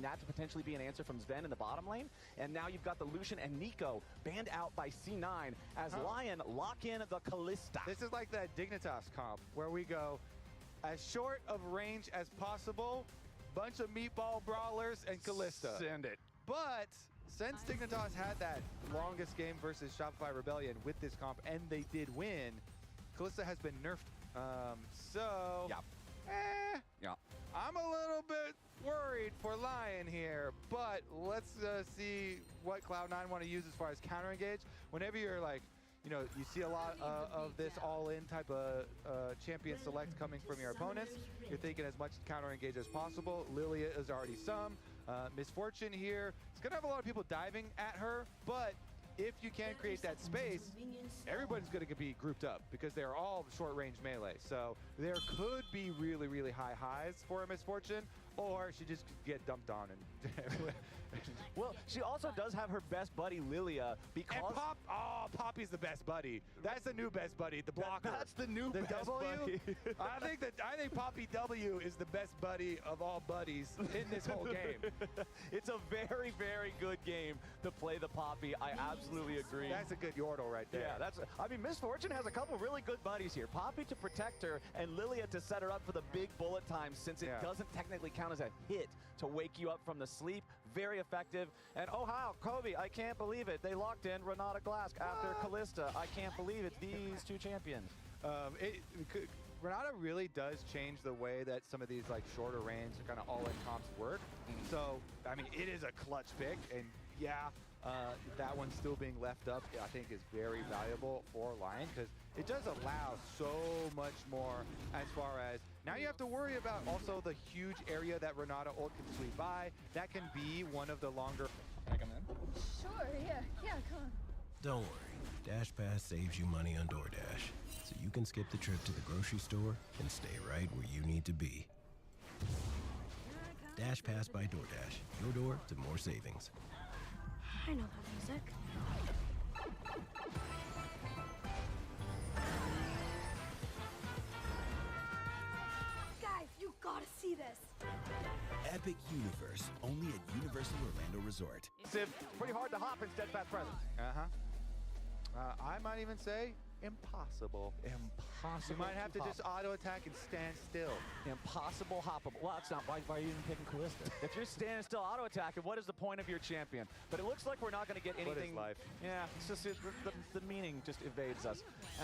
that to potentially be an answer from Sven in the bottom lane. And now you've got the Lucian and Nico banned out by C9 as Lyon lock in the Kalista. This is like that Dignitas comp where we go as short of range as possible, bunch of meatball brawlers and Kalista. Send it. But since Dignitas had that longest game versus Shopify Rebellion with this comp and they did win, Kalista has been nerfed. Yeah. I'm a little bit worried for Lyon here, but let's see what Cloud9 want to use as far as counter engage. Whenever you're like, you know, you see a lot of this all-in type of champion select coming from your opponents. You're thinking as much counter engage as possible. Lilia is already some. Misfortune here. It's going to have a lot of people diving at her, but if you can create that space, everybody's going to be grouped up because they're all short-range melee. So there could be really, really high highs for a Misfortune, or she just could get dumped on. And well, she also does have her best buddy Lilia because Poppy's the best buddy. That's the new best buddy, the blocker. That's the new best W. buddy. I think Poppy W is the best buddy of all buddies in this whole game. It's a very, very good game to play the Poppy. I absolutely agree. That's a good Yordle right there. Yeah, I mean, Misfortune has a couple really good buddies here. Poppy to protect her and Lilia to set her up for the big bullet time since it doesn't technically count as a hit to wake you up from the sleep. Very effective. And oh how, Kobe, I can't believe it. They locked in Renata Glask after Kalista. I can't believe it. These two champions. Renata really does change the way that some of these like shorter range kind of all-in comps work. So, I mean, it is a clutch pick, and yeah, that one still being left up, I think is very valuable for Lyon because it does allow so much more as far as now you have to worry about also the huge area that Renata ult can sweep by. That can be one of the longer. Can I come in? Sure, yeah, come on. Don't worry, Dash Pass saves you money on DoorDash, so you can skip the trip to the grocery store and stay right where you need to be. Dash Pass by DoorDash, your door to more savings. I know that music. Guys, you gotta see this. Epic Universe, only at Universal Orlando Resort. It's pretty hard to hop in Steadfast Presence. I might even say impossible. Impossible. You might have to just auto attack and stand still. Impossible hoppable. Well, that's not why are you even picking Kalista? If you're standing still auto attacking, what is the point of your champion? But it looks like we're not going to get anything. What is life? Yeah, it's just the meaning just evades us.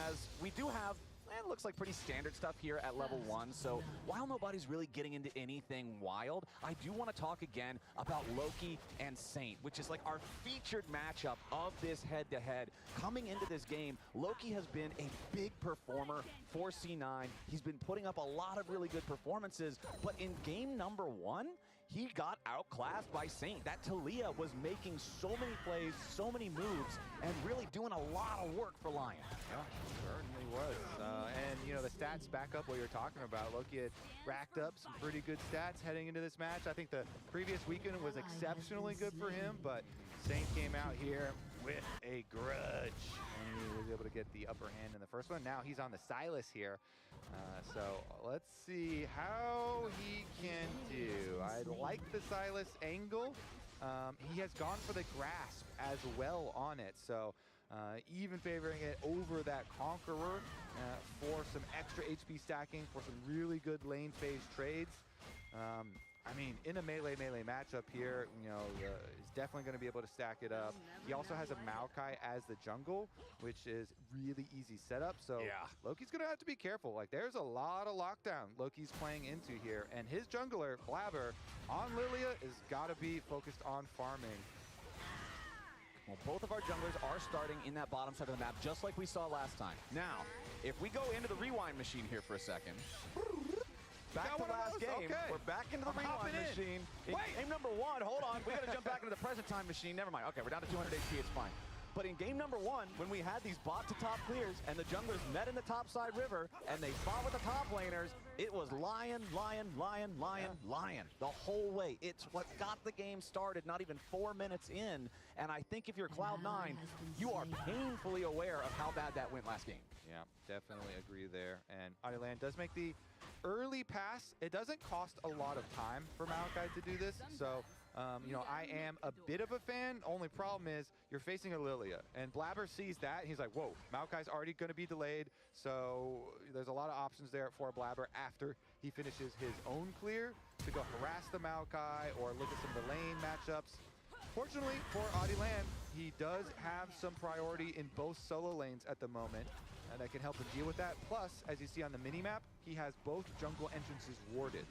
As we do have, it looks like pretty standard stuff here at level 1. So while nobody's really getting into anything wild, I do want to talk again about Loki and Saint, which is like our featured matchup of this head-to-head. Coming into this game, Loki has been a big performer for C9. He's been putting up a lot of really good performances, but in game number 1, he got outclassed by Saint. That Talia was making so many plays, so many moves, and really doing a lot of work for Lyon. Yeah, certainly was. And, you know, the stats back up what you're talking about. Loki had racked up some pretty good stats heading into this match. I think the previous weekend was exceptionally good for him, but Saint came out here with a grudge, and he was able to get the upper hand in the first one. Now he's on the Silas here. So let's see how he can do. I like the Silas angle. He has gone for the grasp as well on it. So even favoring it over that Conqueror for some extra HP stacking, for some really good lane phase trades. I mean, in a melee matchup here, you know, is definitely going to be able to stack it up. He also has a Maokai as the jungle, which is really easy setup. So yeah, Loki's going to have to be careful. Like, there's a lot of lockdown Loki's playing into here, and his jungler, Blabber, on Lilia is got to be focused on farming. Well, both of our junglers are starting in that bottom side of the map, just like we saw last time. Now, if we go into the rewind machine here for a second, back to last game. Okay. We're back into the rewind machine. In game number 1, hold on, we got to jump back into the present time machine. Never mind. Okay, we're down to 200 HP. It's fine. But in game number 1, when we had these bot to top clears and the junglers met in the top side river and they fought with the top laners, it was Lyon the whole way. It's what got the game started, not even 4 minutes in. And I think if you're Cloud9, you are painfully aware of how bad that went last game. Yeah, definitely agree there. And Audioland does make the early pass. It doesn't cost a lot of time for Maokai to do this, so You know, I am a bit of a fan. Only problem is you're facing a Lilia, and Blabber sees that, and he's like, whoa, Maokai's already going to be delayed, so there's a lot of options there for Blabber after he finishes his own clear to go harass the Maokai or look at some of the lane matchups. Fortunately for Adilan, he does have some priority in both solo lanes at the moment, and that can help him deal with that. Plus, as you see on the minimap, he has both jungle entrances warded.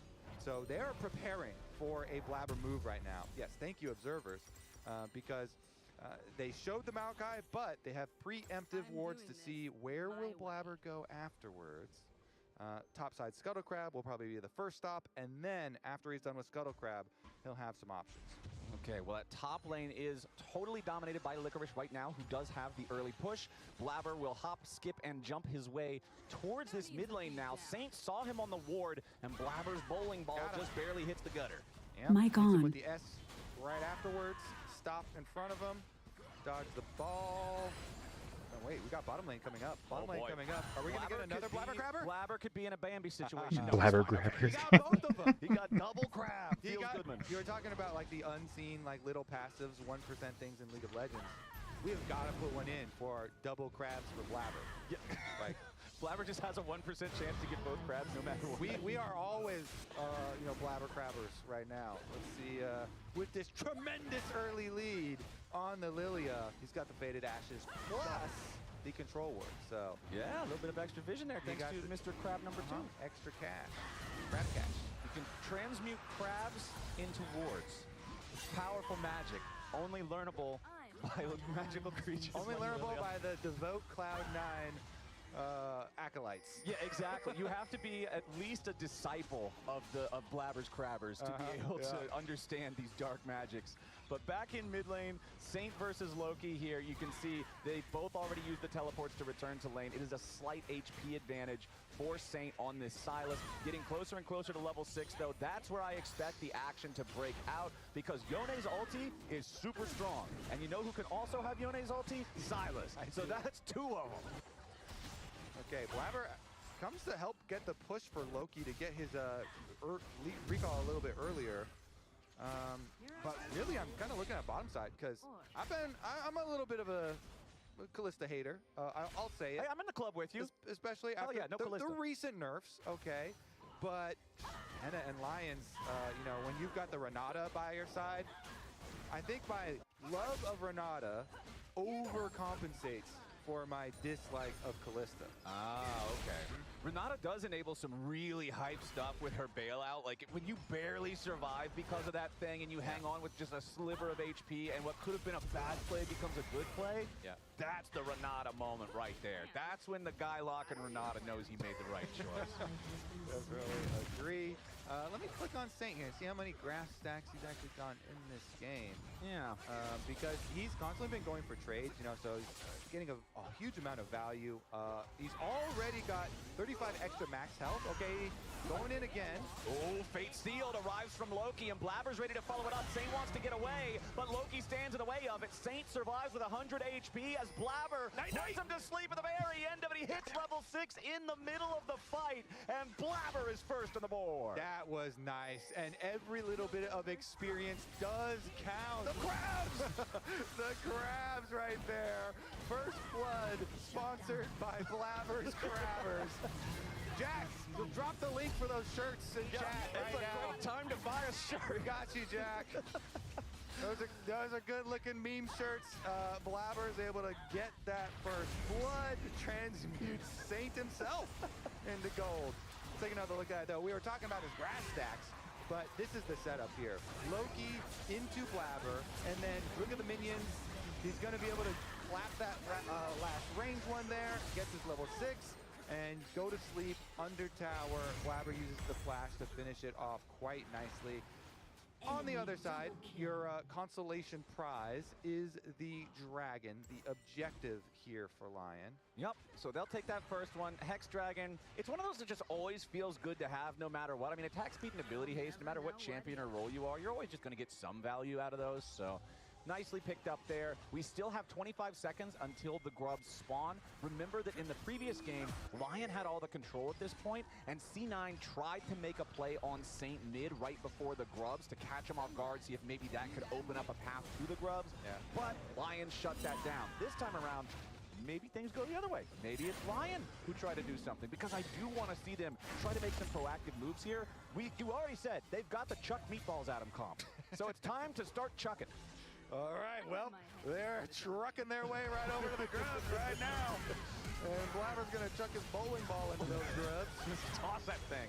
So they are preparing for a Blabber move right now. Yes, thank you, observers, because they showed the Maokai, but they have preemptive wards to see where will Blabber go afterwards. Topside Scuttle Crab will probably be the first stop, and then after he's done with Scuttle Crab, he'll have some options. Okay, well, that top lane is totally dominated by Licorice right now, who does have the early push. Blabber will hop, skip, and jump his way towards this mid lane now. Saint saw him on the ward, and Blabber's bowling ball just barely hits the gutter. Yep. Mic on. With the S right afterwards, stop in front of him, dodge the ball. Oh, wait, we got bottom lane coming up. Bottom lane coming up. Are we going to get another Blabber Crabber? Blabber could be in a Bambi situation. No, Blabber he's fine. Grabbers. He got both of them. He got double crab. Feels Goodman. You were talking about like the unseen, like little passives, 1% things in League of Legends. We have got to put one in for double crabs for Blabber. Yeah. Like, Blabber just has a 1% chance to get both crabs no matter what. We are always, you know, Blabber crabbers right now. Let's see, with this tremendous early lead on the Lilia, he's got the Faded Ashes plus the control ward. So yeah, a little bit of extra vision there thanks to Mr. Crab number 2. Extra cash, crab cash. You can transmute crabs into wards. Powerful magic, only learnable by magical creatures. Only learnable by the devout Cloud9 acolytes. Yeah, exactly. You have to be at least a disciple of Blabber's Crabbers to be able to understand these dark magics. But back in mid lane, Saint versus Loki here, you can see they both already used the teleports to return to lane. It is a slight HP advantage for Saint on this Sylas. Getting closer and closer to level 6, though, that's where I expect the action to break out, because Yone's ulti is super strong. And you know who can also have Yone's ulti? Sylas. So that's 2 of them. Okay, Blabber comes to help get the push for Loki to get his recall a little bit earlier. But really, I'm kind of looking at bottom side because I'm a little bit of a Kalista hater. I'll say it. Hey, I'm in the club with you. Especially after the recent nerfs, okay? But Henna and Lions, you know, when you've got the Renata by your side, I think my love of Renata overcompensates for my dislike of Kalista. Ah, okay. Renata does enable some really hype stuff with her bailout. Like, when you barely survive because of that thing and you hang on with just a sliver of HP and what could have been a bad play becomes a good play, that's the Renata moment right there. That's when the guy locking Renata knows he made the right choice. Definitely agree. Let me click on Saint here and see how many grass stacks he's actually done in this game. Yeah. Because he's constantly been going for trades, you know, so he's getting a huge amount of value. He's already got 35 extra max health. Okay, going in again. Oh, Fate Sealed arrives from Loki, and Blabber's ready to follow it up. Saint wants to get away, but Loki stands in the way of it. Saint survives with 100 HP as Blabber puts him to sleep at the very end of it. He hits level 6 in the middle of the fight, and Blabber is first on the board. That was nice, and every little bit of experience does count. The crabs! The crabs right there. First Blood, sponsored by Blabber's Crabbers. Jack, drop the link for those shirts in chat right now. It's a great time to buy a shirt. We got you, Jack. Those are good-looking meme shirts. Blabber is able to get that first blood, transmutes Saint himself into gold. Take another look at it, though. We were talking about his grass stacks, but this is the setup here. Loki into Blabber, and then look at the minions. He's going to be able to clap that last range one there, gets his level 6, and go to sleep under tower. Blabber uses the flash to finish it off quite nicely. On the other side, your consolation prize is the dragon, the objective here for Lyon. Yep, so they'll take that first one. Hex Dragon, it's one of those that just always feels good to have no matter what. I mean, attack speed and ability haste, no matter what champion or role you are, you're always just going to get some value out of those. So nicely picked up there. We still have 25 seconds until the grubs spawn. Remember that in the previous game, Lyon had all the control at this point, and C9 tried to make a play on Saint mid right before the grubs to catch him off guard, see if maybe that could open up a path to the grubs. Yeah. But Lyon shut that down. This time around, maybe things go the other way. Maybe it's Lyon who try to do something, because I do want to see them try to make some proactive moves here. You already said they've got the Chuck Meatballs Adam comp, so it's time to start chucking. All right, well, they're trucking their way right over to the grubs right now. And Blabber's going to chuck his bowling ball into those grubs. Just toss that thing.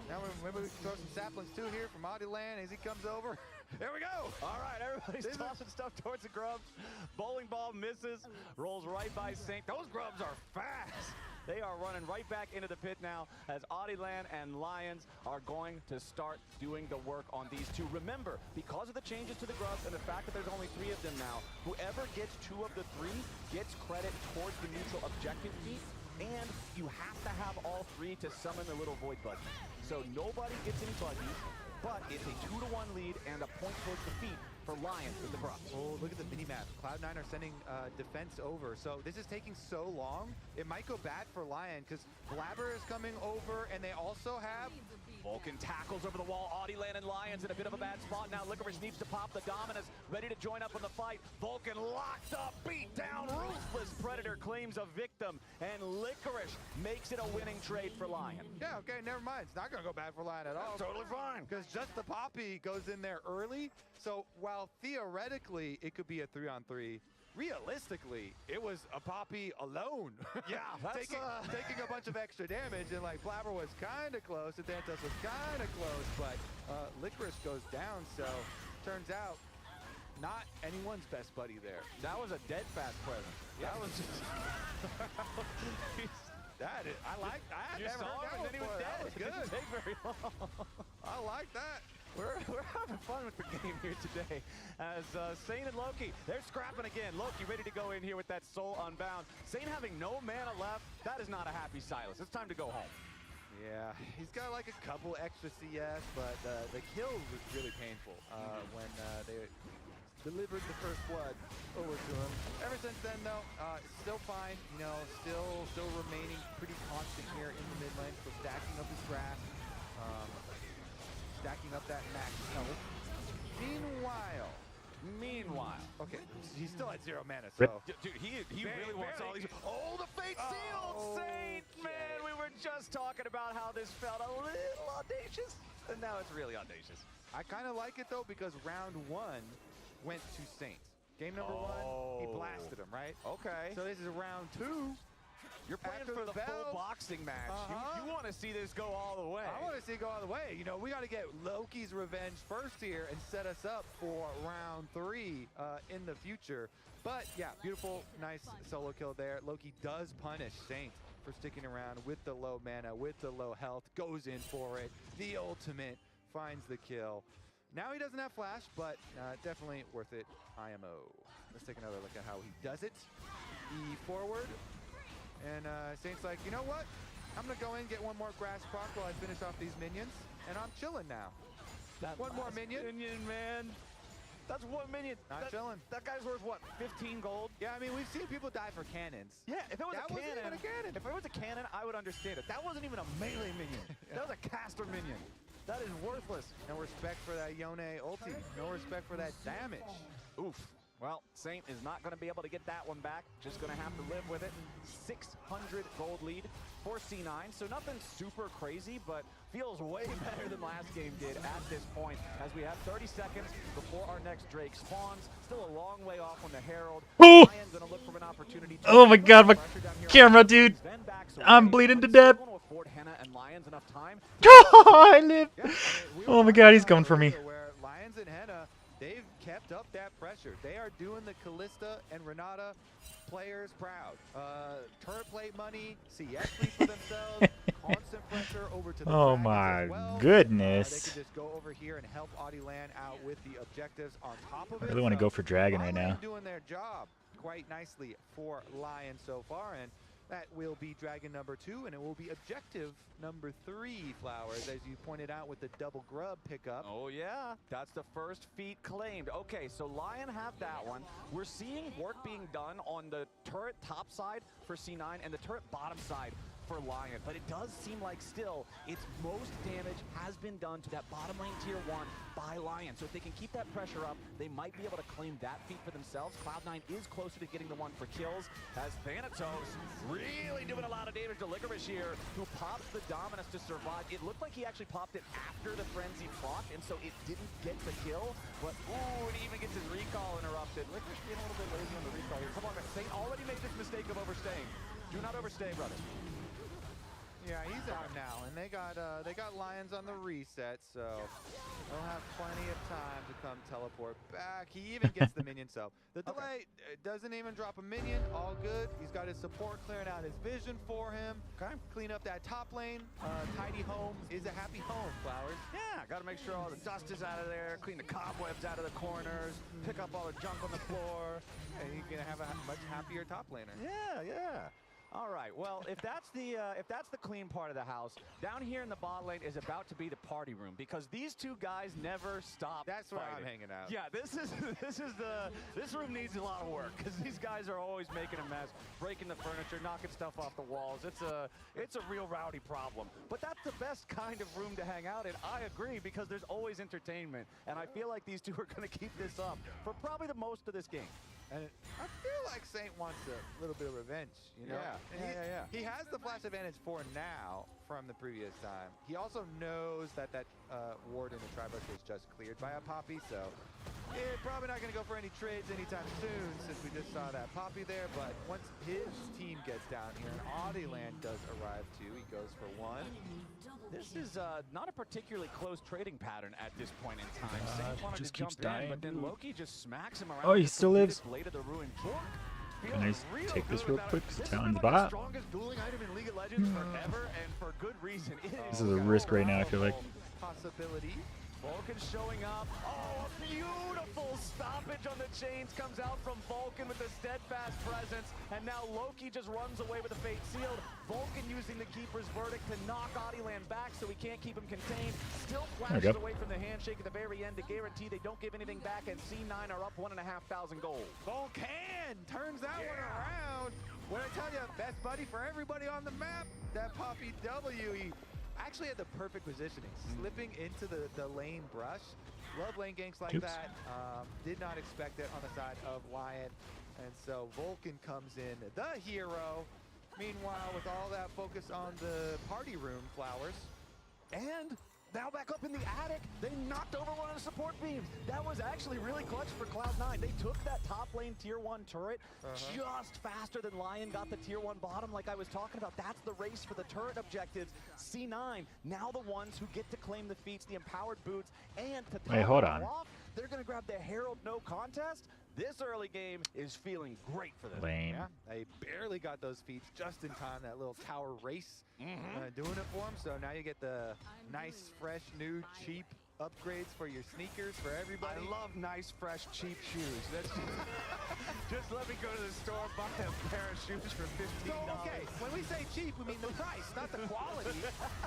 Now maybe we can throw some saplings too here from Audieland as he comes over. There we go. All right, everybody's tossing stuff towards the grubs. Bowling ball misses, rolls right by Saint. Those grubs are fast. They are running right back into the pit now as Audieland and Lions are going to start doing the work on these two. Remember, because of the changes to the grubs and the fact that there's only 3 of them now, whoever gets 2 of the 3 gets credit towards the neutral objective feat, and you have to have all 3 to summon the little void button. So nobody gets any buggies, but it's a 2-to-1 lead and a point towards defeat for Lions with the grubs. Oh, look at the mini-map. Cloud9 are sending defense over. So this is taking so long. It might go bad for Lyon because Blabber is coming over, and they also have Vulcan tackles over the wall. Audieland and Lions in a bit of a bad spot now. Licorice needs to pop the Dominus, ready to join up in the fight. Vulcan locked up, beat down, ruthless Predator claims a victim, and Licorice makes it a winning trade for Lyon. Yeah, okay, never mind. It's not going to go bad for Lyon at all. That's totally fine. Because just the Poppy goes in there early. So while theoretically it could be a 3-on-3, realistically, it was a Poppy alone. Yeah, that's taking a bunch of extra damage, and like Blabber was kind of close, Athantos was kind of close, but Licorice goes down, so turns out not anyone's best buddy there. That was a dead fast presence. Yeah. That was just... I like that. You saw him and then he was dead. That was good. It didn't take very long. I like that. We're having fun with the game here today as Saint and Loki, they're scrapping again. Loki ready to go in here with that soul unbound. Saint having no mana left, that is not a happy Silas. It's time to go home. Yeah, he's got like a couple extra CS, but the kill was really painful when they delivered the first blood over to him. Ever since then, though, still fine. You know, still remaining pretty constant here in the mid lane. So stacking up his grass, stacking up that max health. Meanwhile, okay, he's still at 0 mana. So, dude, he really wants all these. Oh, the fate sealed, Saint, man. We were just talking about how this felt a little audacious, and now it's really audacious. I kind of like it though because round 1 went to Saint. Game number 1, he blasted him, right? Okay. So this is round 2. You're playing for the full boxing match. You want to see this go all the way. I want to see it go all the way. You know, we got to get Loki's revenge first here and set us up for round 3 in the future. But yeah, beautiful, nice solo kill there. Loki does punish Saint for sticking around with the low mana, with the low health, goes in for it. The ultimate finds the kill. Now he doesn't have flash, but definitely worth it. IMO. Let's take another look at how he does it. E forward. And Saint's like, you know what? I'm going to go in, get one more grass proc while I finish off these minions, and I'm chilling now. One more minion. Man. That's 1 minion. Not chilling. That guy's worth, what, 15 gold? Yeah, I mean, we've seen people die for cannons. Yeah, if it was that a cannon, wasn't even a cannon. If it was a cannon, I would understand it. That wasn't even a melee minion. That was a caster minion. That is worthless. No respect for that Yone ulti. No respect for that damage. Oof. Well, Saint is not going to be able to get that one back. Just going to have to live with it. 600 gold lead for C9. So nothing super crazy, but feels way better than last game did at this point. As we have 30 seconds before our next Drake spawns. Still a long way off on the Herald. Oh! Lion's going to look for an opportunity to Oh my god, my camera, dude. I'm bleeding to death. I live. Oh my god, he's coming for me. Where Lions and Henna, they've kept up that pressure. They are doing the Callista and Renata players proud. Turret plate money, CS free for themselves, constant pressure over to the Oh Dragons my as well. goodness. They can just go over here and help Audieland out with the objectives on top of it. I really want to go for Dragon right now. Doing their job quite nicely for Lion so far, and That will be Dragon number 2, and it will be objective number 3, Flowers, as you pointed out with the double grub pickup. Oh yeah, that's the first feat claimed. Okay, so Lyon have that one. We're seeing work being done on the turret top side for C9 and the turret bottom side for Lyon, but it does seem like still its most damage has been done to that bottom lane tier 1 by Lyon. So if they can keep that pressure up, they might be able to claim that feat for themselves. Cloud9 is closer to getting the one for kills, as Thanatos really doing a lot of damage to Licorice here, who pops the Dominus to survive. It looked like he actually popped it after the Frenzy proc, and so it didn't get the kill, but ooh, it even gets his recall interrupted. Licorice being a little bit lazy on the recall here. Come on, man. Saint already made this mistake of overstaying. Do not overstay, brother. Yeah, he's out now, and they got Lions on the reset, so they'll have plenty of time to come teleport back. He even gets the minion, so the delay doesn't even drop a minion. All good. He's got his support clearing out his vision for him. Okay. Clean up that top lane. Tidy home is a happy home, Flowers. Yeah, got to make sure all the dust is out of there, clean the cobwebs out of the corners, pick up all the junk on the floor. And he's gonna have a much happier top laner. Yeah, yeah. All right, well, if that's the clean part of the house, down here in the bot lane is about to be the party room, because these two guys never stop. That's where fighting. I'm hanging out. Yeah, this room needs a lot of work, because these guys are always making a mess, breaking the furniture, knocking stuff off the walls. It's a real rowdy problem. But that's the best kind of room to hang out in. I agree, because there's always entertainment, and I feel like these two are going to keep this up for probably the most of this game. And I feel like Saint wants a little bit of revenge, you know? Yeah. He has the flash advantage for now from the previous time. He also knows that ward in the Tribush was just cleared by a Poppy, so probably not going to go for any trades anytime soon, since we just saw that Poppy there. But once his team gets down here and Audieland does arrive too, he goes for 1. This is not a particularly close trading pattern at this point in time. Saint wanted just to jump keeps dying, in, but then dude. Loki just smacks him around. Oh, he with still the lives. Blade of the Ruined Book. Can I just Feels take this good real about quick? it. This Talon's has been like bot. the strongest dueling item in League of Legends forever, and for good reason. This is a risk right now, I feel like. Possibility. Vulcan showing up. Oh, a beautiful stoppage on the chains comes out from Vulcan with a steadfast presence. And now Loki just runs away with a fate sealed. Vulcan using the Keeper's Verdict to knock Audieland back so he can't keep him contained. Still flashes away from the handshake at the very end to guarantee they don't give anything back, and C9 are up 1,500 gold. Vulcan turns that one around. When I tell you, best buddy for everybody on the map, that Poppy W, he actually had the perfect positioning, slipping into the lane brush. Love lane ganks like that. Did not expect it on the side of Lyon. And so Vulcan comes in, the hero. Meanwhile, with all that focus on the party room, Flowers. And now back up in the attic, they knocked over one of the support beams. That was actually really clutch for Cloud9. They took that top lane tier 1 turret just faster than Lyon got the tier 1 bottom like I was talking about. That's the race for the turret objectives. C9, now the ones who get to claim the feats, the empowered boots, and to top hold it on. off, they're going to grab the Herald no contest. This early game is feeling great for them. Lame. Yeah, they barely got those feats just in time, that little tower race doing it for them. So now you get the nice, fresh, new, cheap upgrades for your sneakers for everybody. I love nice, fresh, cheap shoes. That's just let me go to the store, buy a pair of shoes for $15. So, okay, when we say cheap, we mean the price, not the quality.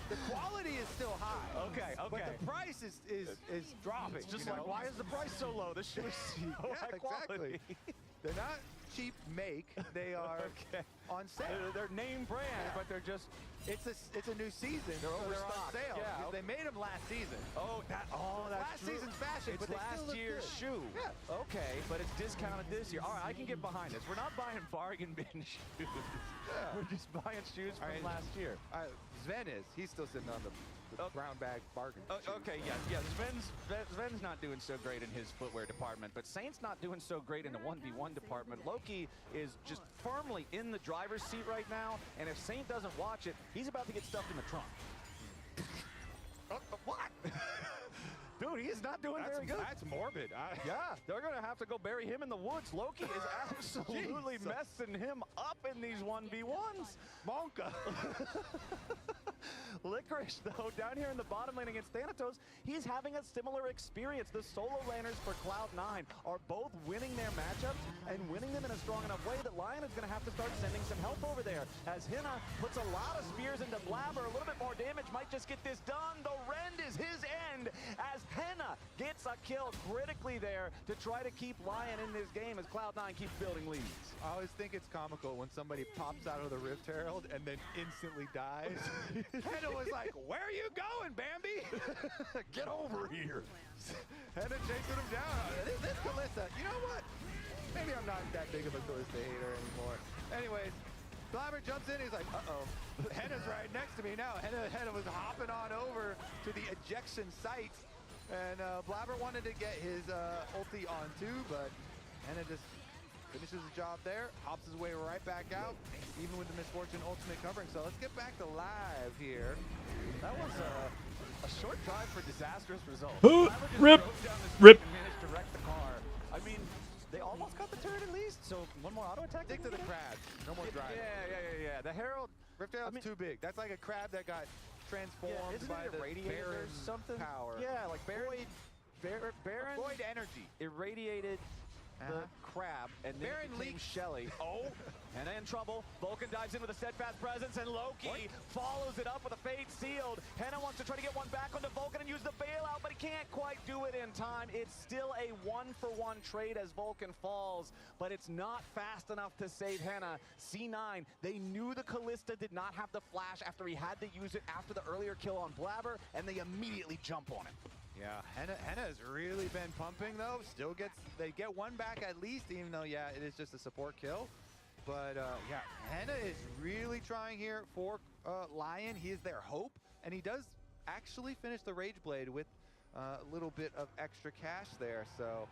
The quality is still high. Okay. But the price is dropping. It's just you like, know? why is the price so low? This shoe is so high quality. They're not cheap make. They are on sale. They're name brand, but they're just... It's a new season. They're on overstocked. sale. Yeah. They made them last season. That's last true. season's fashion, It's but they last still look year's good. shoe. Yeah. Okay, but it's discounted this year. All right, I can get behind this. We're not buying bargain bin shoes. We're just buying shoes from last year. Sven is. He's still sitting on the brown bag bargain. Okay, yeah. Sven's not doing so great in his footwear department, but Saint's not doing so great in the 1v1 department. Loki is just firmly in the driver's seat right now, and if Saint doesn't watch it, he's about to get stuffed in the trunk. What? Dude, he is not doing very good. That's morbid. Yeah, they're going to have to go bury him in the woods. Loki is absolutely messing him up in these 1v1s. Monka. Licorice, though, down here in the bottom lane against Thanatos, he's having a similar experience. The solo laners for Cloud9 are both winning their matchups and winning them in a strong enough way that Lyon is going to have to start sending some help over there. As Hina puts a lot of spears into Blabber, a little bit more damage might just get this done. The rend is his end as Hina gets a kill critically there to try to keep Lyon in this game as Cloud9 keeps building leads. I always think it's comical when somebody pops out of the Rift Herald and then instantly dies. Henna was like, "Where are you going, Bambi? Get over here." Henna chasing him down. This Kalista, you know what? Maybe I'm not that big of a Kalista hater anymore. Anyways, Blabber jumps in, he's like, uh-oh. Henna's right next to me now. Henna was hopping on over to the ejection site. And Blabber wanted to get his ulti on too, but Henna just finishes the job there, hops his way right back out, even with the Misfortune ultimate covering. So let's get back to live here. That was a short drive for disastrous results. Rip. Rip. And managed to wreck the car. I mean, they almost got the turret at least, so one more auto attack. Stick to the crab. No more driving. Yeah. The Herald. Rift Herald's too big. That's like a crab that got transformed by the Baron something power. Yeah, like Baron. Baron. Void energy. Irradiated the crab, and then Baron it became leaks. Shelly. Oh, Henna in trouble. Vulcan dives in with a steadfast presence, and Loki follows it up with a fade sealed. Henna wants to try to get one back onto Vulcan and use the bailout, but he can't quite do it in time. It's still a one-for-one trade as Vulcan falls, but it's not fast enough to save Henna. C9, they knew the Kalista did not have the flash after he had to use it after the earlier kill on Blabber, and they immediately jump on it. Yeah, Henna has really been pumping though. They get one back at least, even though, yeah, it is just a support kill. But yeah, Henna is really trying here for Lyon. He is their hope, and he does actually finish the Rage Blade with a little bit of extra cash there. So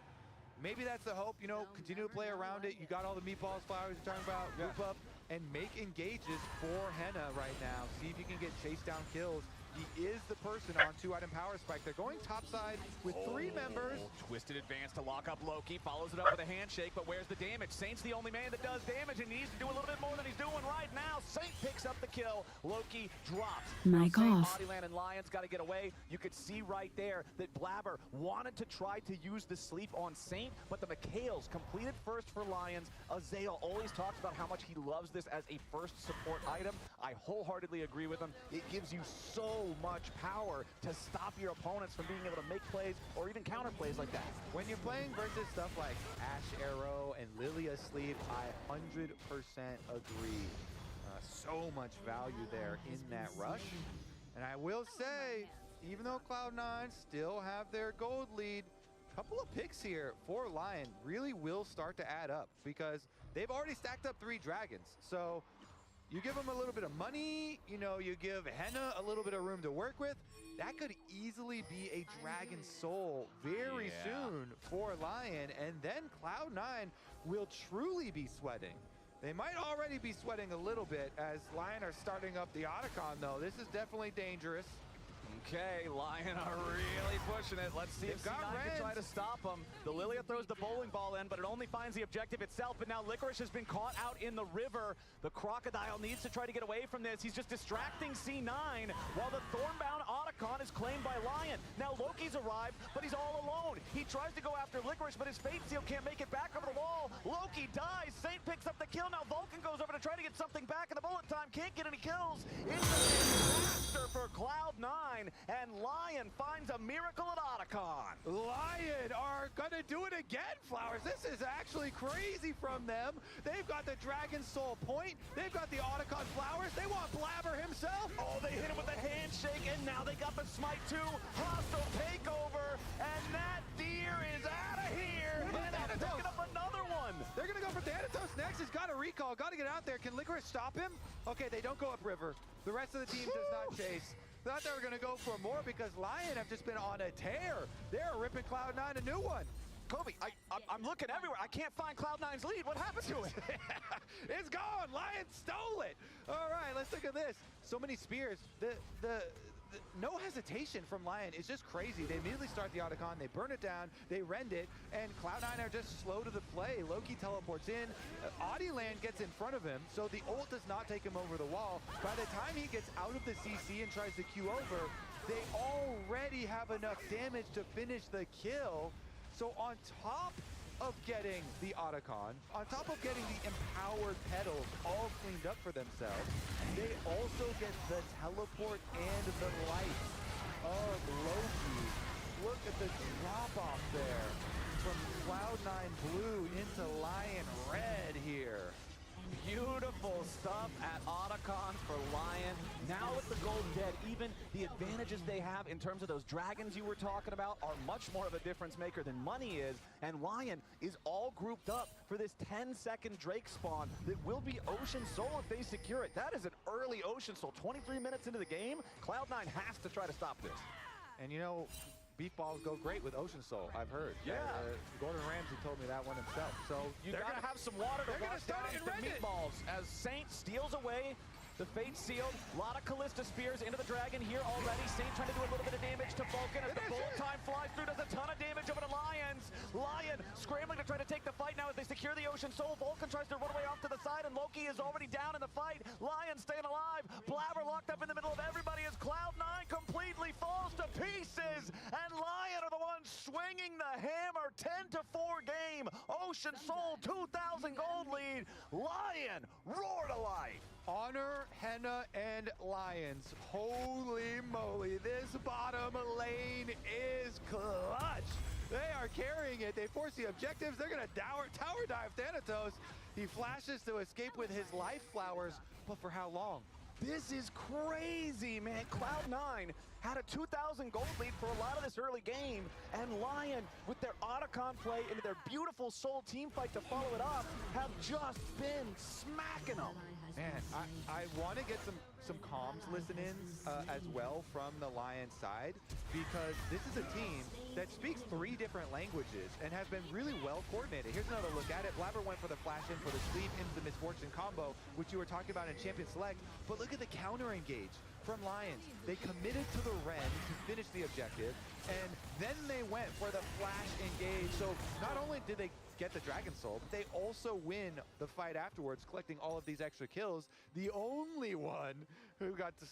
maybe that's the hope, you know, continue to play around it. You got all the meatballs, flowers you're talking about, group up, and make engages for Henna right now. See if you can get chase down kills. He is the person on 2-item power spike. They're going topside with 3 members. Twisted advance to lock up Loki, follows it up with a handshake, but where's the damage? Saint's the only man that does damage and needs to do a little bit more than he's doing right now. Saint picks up the kill. Loki drops. Mic off. Bodyland and Lion's got to get away. You could see right there that Blabber wanted to try to use the sleep on Saint, but the McHale's completed first for Lions. Azael always talks about how much he loves this as a first support item. I wholeheartedly agree with him. It gives you so much power to stop your opponents from being able to make plays or even counter plays like that. When you're playing versus stuff like Ash Arrow and Lilia Sleep, I 100% agree. So much value there in that rush. And I will say, even though Cloud9 still have their gold lead, a couple of picks here for Lyon really will start to add up because they've already stacked up 3 dragons. So you give them a little bit of money, you know, you give Henna a little bit of room to work with. That could easily be a Dragon Soul very soon for Lyon, and then Cloud9 will truly be sweating. They might already be sweating a little bit as Lyon are starting up the Otacon though. This is definitely dangerous. Okay, Lyon are really pushing it. Let's see if C9 can try to stop them. The Lilia throws the bowling ball in, but it only finds the objective itself. But now Licorice has been caught out in the river. The Crocodile needs to try to get away from this. He's just distracting C9 while the Thornbound Otacon is claimed by Lyon. Now Loki's arrived, but he's all alone. He tries to go after Licorice, but his Fate Seal can't make it back over the wall. Loki dies. Saint picks up the kill. Now Vulcan goes over to try to get something back, and the bullet time can't get any kills. It's a disaster for Cloud9. And Lyon finds a miracle at Otacon. Lyon are gonna do it again, Flowers. This is actually crazy from them. They've got the Dragon Soul point. They've got the Otacon Flowers. They want Blabber himself. Oh, they hit him with a handshake, and now they got the smite too. Hostile takeover, and that deer is out of here. And they're picking up another one. They're gonna go for Thanatos next. He's got a recall. Got to get out there. Can Licorice stop him? Okay, they don't go upriver. The rest of the team does not chase. Thought they were going to go for more because Lyon have just been on a tear. They're ripping Cloud9 a new one. Kobe, I'm looking everywhere. I can't find Cloud9's lead. What happened to it? It's gone. Lyon stole it. All right, let's look at this. So many spears. The no hesitation from Lyon is just crazy. They immediately start the Otacon, they burn it down, they rend it, and Cloud9 are just slow to the play. Loki teleports in, Audieland gets in front of him, so the ult does not take him over the wall. By the time he gets out of the CC and tries to Q over, they already have enough damage to finish the kill. So on top of getting the Otacon, on top of getting the empowered pedals all cleaned up for themselves, they also get the teleport and the light of Loki. Look at the drop-off there from Cloud9 blue into Lyon red here. Beautiful stuff at Otacon for Lyon. Now with the gold dead, even the advantages they have in terms of those dragons you were talking about are much more of a difference maker than money is. And Lyon is all grouped up for this 10-second Drake spawn that will be Ocean Soul if they secure it. That is an early Ocean Soul. 23 minutes into the game, Cloud9 has to try to stop this. And you know, beef balls go great with Ocean Soul, I've heard. Yeah. Gordon Ramsay told me that one himself. So They're going to have some water to rush down it the meatballs as Saint steals away the Fate Sealed. A lot of Callista Spears into the Dragon here already. Saint trying to do a little bit of damage to Vulcan as the bullet time flies through. Does a ton of damage over to Lions. Lyon scrambling to try to take the fight now as they secure the Ocean Soul. Vulcan tries to run away off to the side and Loki is already down in the fight. Lyon staying alive. Blabber locked up in the middle of everybody as Cloud9 completely falls to pieces. And Lyon are the ones swinging the hammer. 10-4 game. Ocean Soul 2,000 gold lead. Lyon roar to life. Honor, Henna, and Lions. Holy moly, this bottom lane is clutch. They are carrying it. They force the objectives. They're going to tower dive THANOTOS. He flashes to escape with his life flowers, but for how long? This is crazy, man. Cloud9 had a 2,000 gold lead for a lot of this early game, and Lyon, with their Otacon play into their beautiful Soul team fight to follow it up, have just been smacking them. Man, I want to get some comms listen-ins as well from the Lions side, because this is a team that speaks 3 different languages and has been really well coordinated. Here's another look at it. Blabber went for the flash in for the sleep into the Misfortune combo, which you were talking about in Champion Select, but look at the counter engage from Lions. They committed to the Ren to finish the objective, and then they went for the flash engage. So not only did they get the Dragon Soul, but they also win the fight afterwards, collecting all of these extra kills. The only one who got to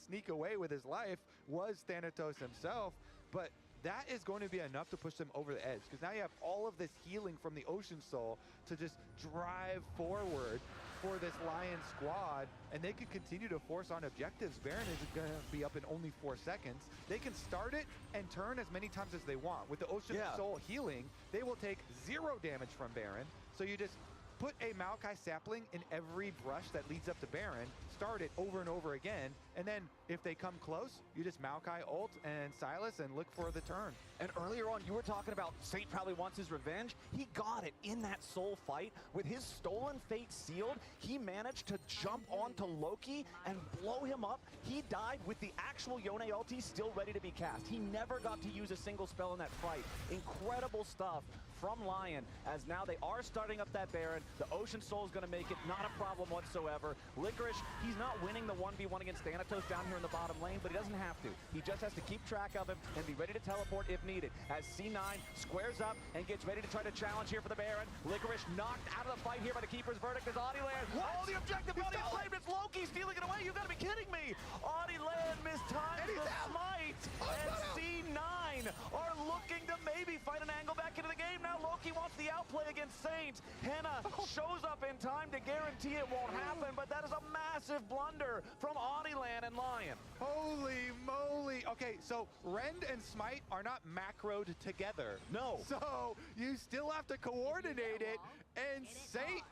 sneak away with his life was THANOTOS himself, but that is going to be enough to push them over the edge, because now you have all of this healing from the Ocean Soul to just drive forward for this Lion squad, and they can continue to force on objectives. Baron is going to be up in only 4 seconds. They can start it and turn as many times as they want. With the Ocean Soul healing, they will take 0 damage from Baron. So you just put a Maokai sapling in every brush that leads up to Baron, start it over and over again, and then if they come close, you just Maokai ult and Silas and look for the turn. And earlier on, you were talking about Saint probably wants his revenge. He got it in that Soul fight. With his stolen Fate sealed, he managed to jump onto Loki and blow him up. He died with the actual Yone ulti still ready to be cast. He never got to use a single spell in that fight. Incredible stuff from Lyon, as now they are starting up that Baron. The Ocean Soul is going to make it not a problem whatsoever. Licorice, he's not winning the 1v1 against THANOTOS down here in the bottom lane, but he doesn't have to. He just has to keep track of him and be ready to teleport if needed. As C9 squares up and gets ready to try to challenge here for the Baron. Licorice knocked out of the fight here by the Keeper's Verdict as Audieland. Oh, the objective Audi claimed. It's Loki stealing it away. You've got to be kidding me. Audieland mistimed the smite. And C9 are looking to maybe find an angle back into the game. Now Loki wants the outplay against Saint. Henna shows up in time to guarantee it won't happen, but that is a massive blunder from Audieland and Lyon. Holy moly. Okay, so Rend and Smite are not macroed together. No. So you still have to coordinate it, and Saint,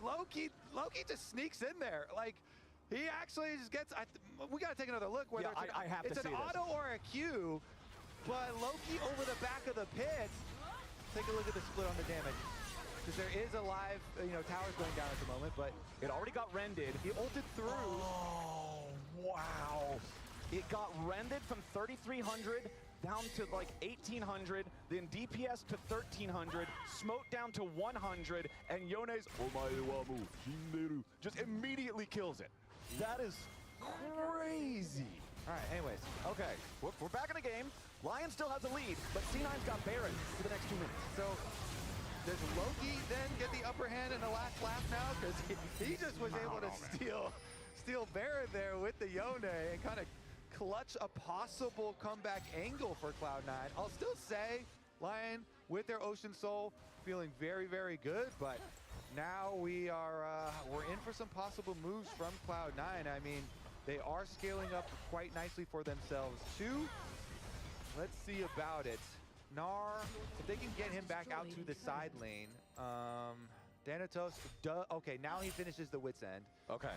Loki just sneaks in there. Like, he actually just gets, we got to take another look. Whether I have to see it's an auto or a Q, but Loki over the back of the pit. Take a look at the split on the damage, because there is a live, towers going down at the moment, but it already got rended. He ulted through. Oh, wow. It got rended from 3,300 down to like 1,800, then DPS to 1,300, smote down to 100, and Yone's Omae wa mou Hinderu just immediately kills it. That is crazy. All right, anyways. Okay, we're back in the game. Lion still has a lead, but C9's got Baron for the next 2 minutes. So does Loki then get the upper hand in the last lap now? Because he just was able to steal Baron there with the Yone and kind of clutch a possible comeback angle for Cloud9. I'll still say Lion with their Ocean Soul feeling very, very good, but now we're in for some possible moves from Cloud9. I mean, they are scaling up quite nicely for themselves too. Let's see about it. Gnar, if they can get him back out to the side lane. Thanatos, okay, now he finishes the Wit's End. Okay.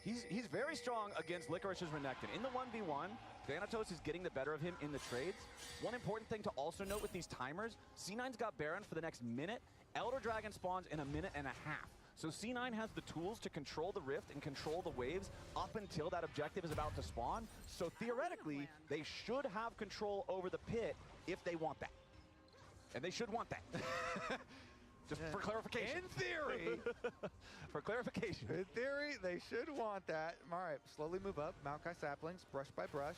He's very strong against Licorice's Renekton. In the 1v1, Thanatos is getting the better of him in the trades. One important thing to also note with these timers, C9's got Baron for the next minute. Elder Dragon spawns in a minute and a half. So C9 has the tools to control the Rift and control the waves up until that objective is about to spawn. So theoretically, they should have control over the pit if they want that. And they should want that. Just for clarification. In theory. For clarification. In theory, they should want that. All right, slowly move up. Maokai saplings, brush by brush.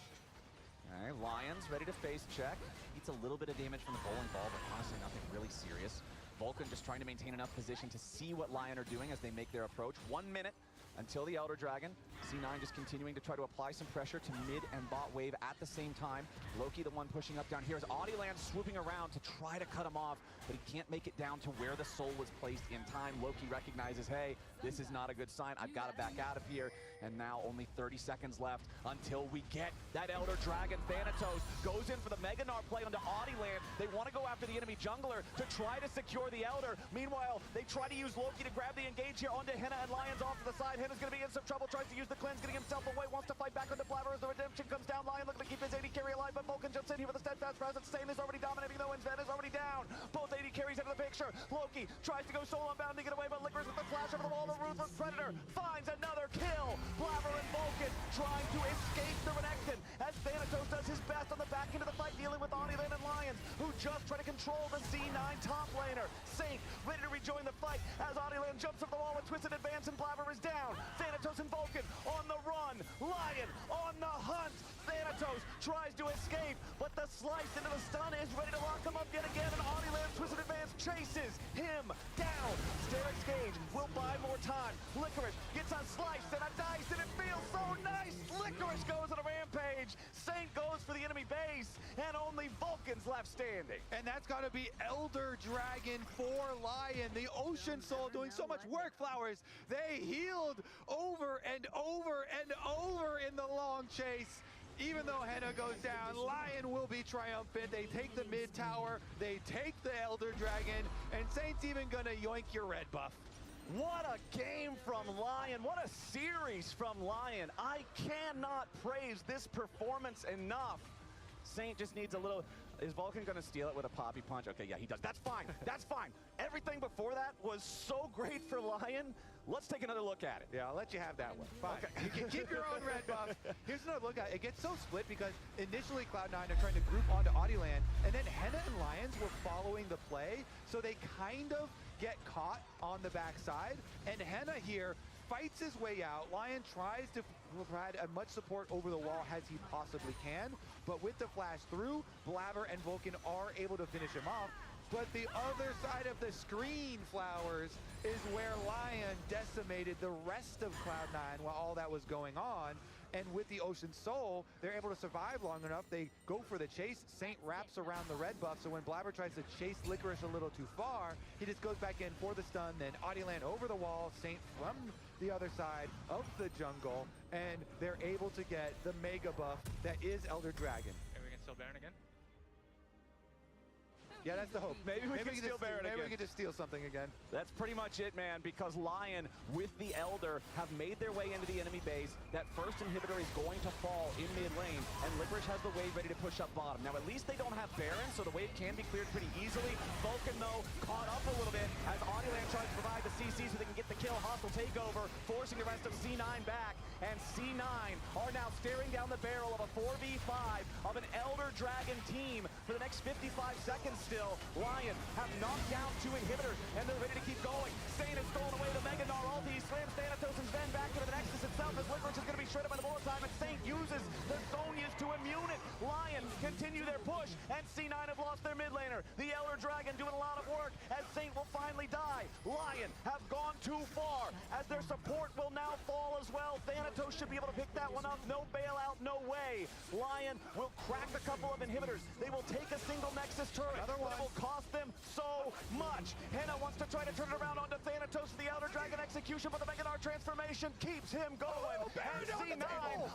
All right, Lion's ready to face check. Eats a little bit of damage from the bowling ball, but honestly nothing really serious. Vulcan just trying to maintain enough position to see what Lion are doing as they make their approach. 1 minute until the Elder Dragon. C9 just continuing to try to apply some pressure to mid and bot wave at the same time. Loki, the one pushing up down here, as Audieland swooping around to try to cut him off, but he can't make it down to where the soul was placed in time. Loki recognizes, hey, this is not a good sign. I've got to back out of here. And now only 30 seconds left until we get that Elder Dragon. Thanatos goes in for the Mega Gnar play onto Audieland. They want to go after the enemy jungler to try to secure the Elder. Meanwhile, they try to use Loki to grab the engage here onto Henna, and Lion's off to the side. Henna's going to be in some trouble, tries to use the cleanse, getting himself away, wants to fight back onto Blabber as the redemption comes down. Lion looking to keep his AD carry alive, but Vulcan jumps in here with a steadfast presence. Stain is already dominating though, and Zen is already down. Both AD carries into the picture. Loki tries to go solo bound to get away, but Licorice with the flash over the wall. The Ruthless Predator finds another kill. Blabber and Vulcan trying to escape the Renekton as Thanatos does his best on the back end of the fight, dealing with Audieland and Lions, who just try to control the C9 top laner. Saint ready to rejoin the fight as Audieland jumps over the wall with Twisted Advance, and Blabber is down. Thanatos and Vulcan on the run. Lion on the hunt. Thanatos tries to escape, but the slice into the stun is ready to lock him up yet again, and Audieland's Twisted Advance chases him down. Sterix Gage will buy more time. Licorice gets on slice and a dice, and it feels so nice. Licorice goes on a rampage. Saint goes for the enemy base, and only Vulcan's left standing. And that's got to be Elder Dragon for Lion. The Ocean Soul doing so much work, Flowers. They healed over and over and over in the long chase. Even though Henna goes down, Lion will be triumphant. They take the mid tower, they take the Elder Dragon, and Saint's even gonna yoink your red buff. What a game from Lion. What a series from Lion. I cannot praise this performance enough. Saint just needs a little... Is Vulcan going to steal it with a poppy punch? Okay, yeah, he does. That's fine. That's fine. Everything before that was so great for Lion. Let's take another look at it. Yeah, I'll let you have that one. Fine. Okay. You can keep your own red buff. Here's another look at it. It gets so split because initially Cloud9 are trying to group onto Audieland, and then Henna and Lions were following the play, so they kind of get caught on the backside, and Henna here fights his way out. Lion tries to provide as much support over the wall as he possibly can, but with the flash through, Blabber and Vulcan are able to finish him off. But the other side of the screen, Flowers, is where Lion decimated the rest of Cloud9 while all that was going on. And with the Ocean Soul, they're able to survive long enough. They go for the chase. Saint wraps around the red buff, so when Blabber tries to chase Licorice a little too far, he just goes back in for the stun. Then Audieland over the wall, Saint from the other side of the jungle, and they're able to get the mega buff that is Elder Dragon. And we can still Baron again? Yeah, that's the hope. Maybe we can steal Baron again. Maybe we can just steal something again. That's pretty much it, man, because Lion, with the Elder, have made their way into the enemy base. That first inhibitor is going to fall in mid lane, and Licorice has the wave ready to push up bottom. Now, at least they don't have Baron, so the wave can be cleared pretty easily. Vulcan, though, caught up a little bit as Audieland tries to provide the CC so they can get the kill. Hostile takeover, forcing the rest of C9 back, and C9 are now staring down the barrel of a 4v5 of an Elder Dragon team for the next 55 seconds still. Lion have knocked down 2 inhibitors, and they're ready to keep going. Stain has stolen away the Mega Gnar ulti. He slams Thanatos and Sven back into the Nexus. It's himself as Licorice is going to be shredded by the bullet time, and Saint uses the Zonias to immune it. Lion continue their push, and C9 have lost their mid laner. The Elder Dragon doing a lot of work as Saint will finally die. Lion have gone too far as their support will now fall as well. ThaNatos should be able to pick that one up. No bailout, no way. Lion will crack a couple of inhibitors. They will take a single Nexus turret. It will cost them so much. Henna wants to try to turn it around onto ThaNatos. The Elder Dragon execution, but the Mega Dart transformation keeps him going. And C9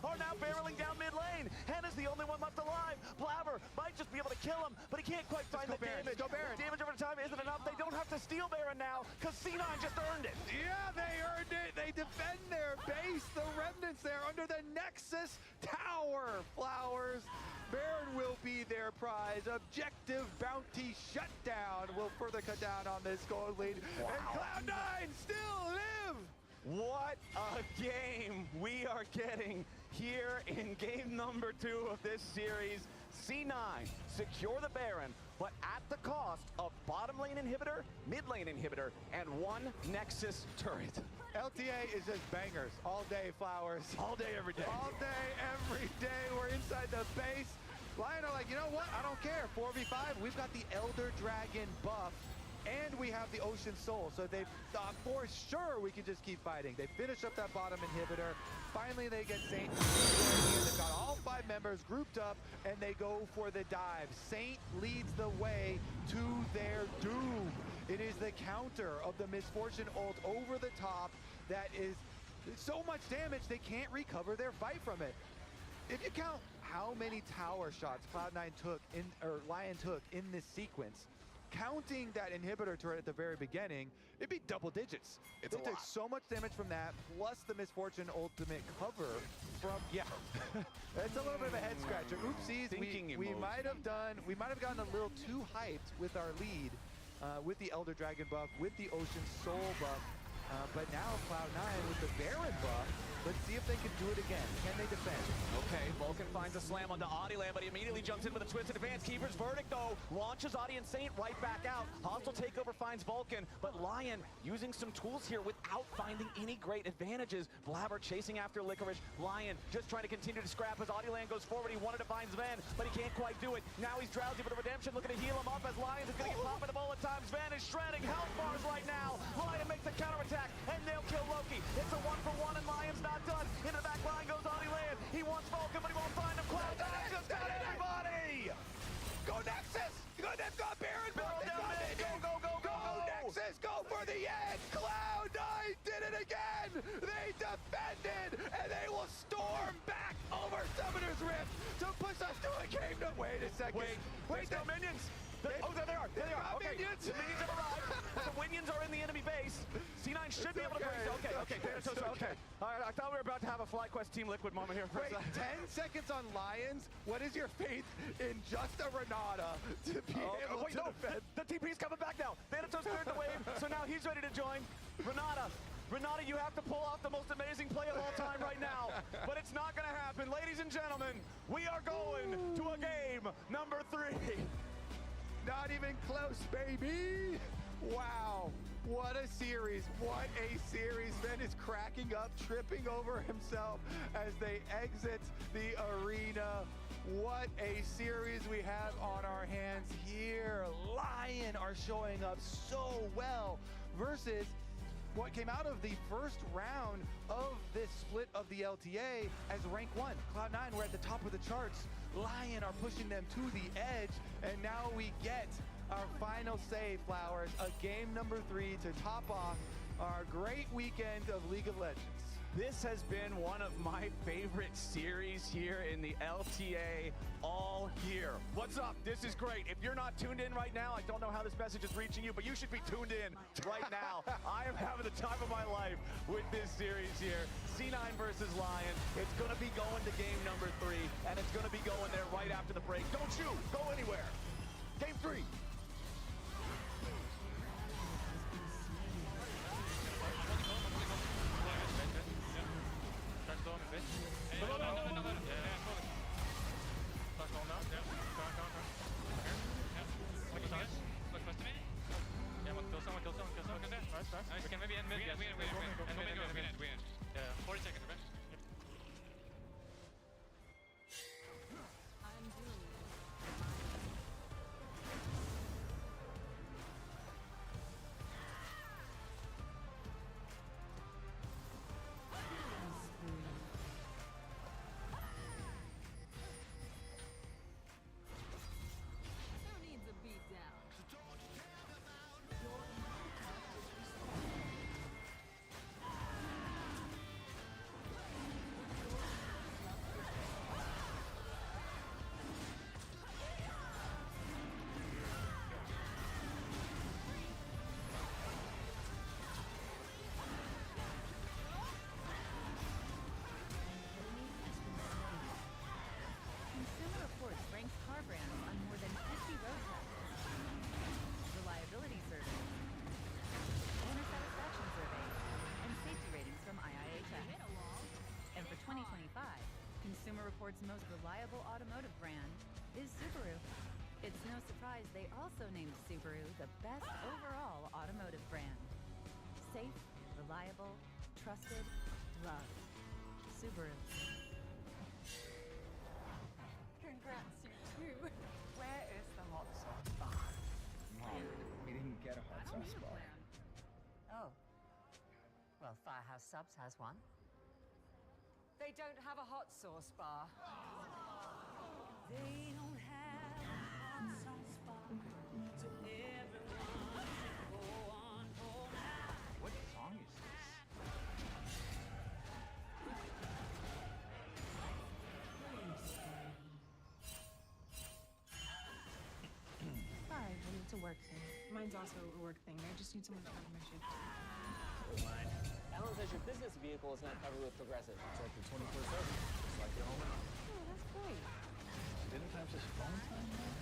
are now barreling down mid lane. Henna's the only one left alive. Blabber might just be able to kill him, but he can't quite find the damage. The damage over time isn't enough. They don't have to steal Baron now because C9 just earned it. Yeah, they earned it. They defend their base. The remnants there under the Nexus Tower. Flowers. Baron will be their prize. Objective bounty shutdown will further cut down on this gold lead. Wow. And Cloud9 still live. What a game we are getting here in game number 2 of this series. C9 secure the Baron, but at the cost of bottom lane inhibitor, mid lane inhibitor, and 1 Nexus turret. LTA is just bangers all day, Flowers. All day, every day. All day, every day. We're inside the base. Lion are like, you know what? I don't care. 4v5, we've got the Elder Dragon buff, and we have the Ocean Soul. So they thought for sure we could just keep fighting. They finish up that bottom inhibitor. Finally, they get Saint. They've got all 5 members grouped up, and they go for the dive. Saint leads the way to their doom. It is the counter of the Misfortune ult over the top that is so much damage they can't recover their fight from it. If you count how many tower shots Cloud9 took in, or Lion took in this sequence, counting that inhibitor turret at the very beginning, it'd be double digits. They took so much damage from that, plus the Misfortune ultimate cover from, yeah. It's a little bit of a head scratcher. Oopsies, we might have gotten a little too hyped with our lead, with the Elder Dragon buff, with the Ocean Soul buff. But now Cloud9 with the Baron buff, let's see if they can do it again. Can they defend? Okay, Vulcan finds a slam onto Audieland, but he immediately jumps in with a twisted advance. Keeper's Verdict, though, launches Audie and Saint right back out. Hostile takeover finds Vulcan, but Lion using some tools here without finding any great advantages. Blabber chasing after Licorice. Lion just trying to continue to scrap as Audieland goes forward. He wanted to find Sven, but he can't quite do it. Now he's drowsy for the redemption, looking to heal him up as Lions is going to get popped in the bullet time. Sven is shredding health bars right now. Lion makes the counterattack, and they'll kill Loki. It's a 1-for-1, and Lion's not done. Into the back line goes Audieland. He wants Vulcan, but he won't find him. Cloud9 just got everybody! Go Nexus! Go Nexus! Go Baron! Go, Go Nexus! Go for the end! Cloud9 did it again! They defended, and they will storm back over Summoner's Rift to push us to a game. No, wait a second. Wait, no minions! Oh, there they are. There they are. Okay, minions. The minions have arrived. The minions are in the enemy base. C9 should be able to break. Okay. Okay. All right, I thought we were about to have a FlyQuest Team Liquid moment here for a second. 10 seconds on Lions. What is your faith in just a Renata to be able to defend? The TP's coming back now. ThaNatos cleared the wave, so now he's ready to join. Renata, you have to pull off the most amazing play of all time right now, but it's not going to happen. Ladies and gentlemen, we are going to a game number 3. Not even close, baby. Wow. What a series. What a series. Ben is cracking up, tripping over himself as they exit the arena. What a series we have on our hands here. Lion are showing up so well versus what came out of the first round of this split of the LTA as rank 1. Cloud9 were at the top of the charts. Lion are pushing them to the edge, and now we get our final say, Flowers, a game number 3 to top off our great weekend of League of Legends. This has been one of my favorite series here in the LTA all year. What's up? This is great. If you're not tuned in right now, I don't know how this message is reaching you, but you should be tuned in right now. I am having the time of my life with this series here. C9 versus Lion. It's going to be going to game number 3, and it's going to be going there right after the break. Don't you go anywhere. Game 3. We can maybe end mid. Yeah, we end. 40 seconds, right? Esports' most reliable automotive brand is Subaru. It's no surprise they also named Subaru the best overall automotive brand. Safe, reliable, trusted, loved. Subaru. Congrats, you too. Where is the hot sauce bar? We didn't get a hot sauce bar. Oh. Well, Firehouse Subs has one. They don't have a hot sauce bar. They don't have a hot sauce bar, so everyone should go on home now. What song is this? Sorry, we need to work thing. Mine's also a work thing. I just need someone to cover my shift. Alan says your business vehicle is not covered with Progressive. It's like the 24/7, just like your home and auto. Oh, that's great. Dinner time's just phone time now?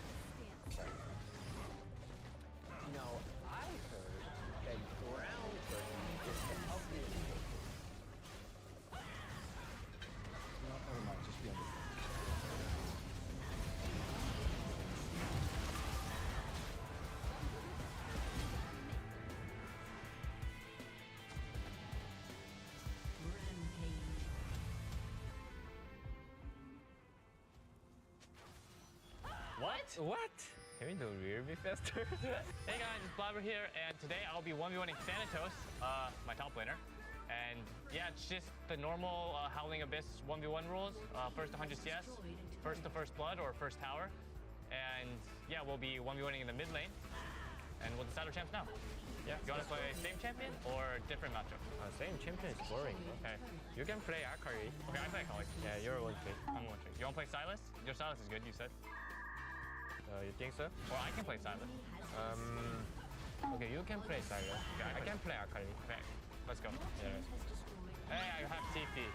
You know, I heard that ground turkey is the healthiest. No, never mind. Just the other thing. What? What? Can we do rear be faster? Hey guys, it's Blabber here, and today I'll be 1v1ing Thanatos, my top laner. And yeah, it's just the normal Howling Abyss 1v1 rules. First to 100 CS, first to first blood or first tower. And yeah, we'll be 1v1ing in the mid lane. And we'll decide our champs now. Yeah. You want to play same champion or different matchup? Same champion is boring. Okay. You can play Akari. Okay, I play Akali. Yeah, you're one trick. I'm one trick. You want to play Silas? Your Silas is good, you said. You think so? Or I can play Silas. Okay, you can play Silas. Okay, I can play Akari. Okay, let's go. Yeah. Hey, I have TP.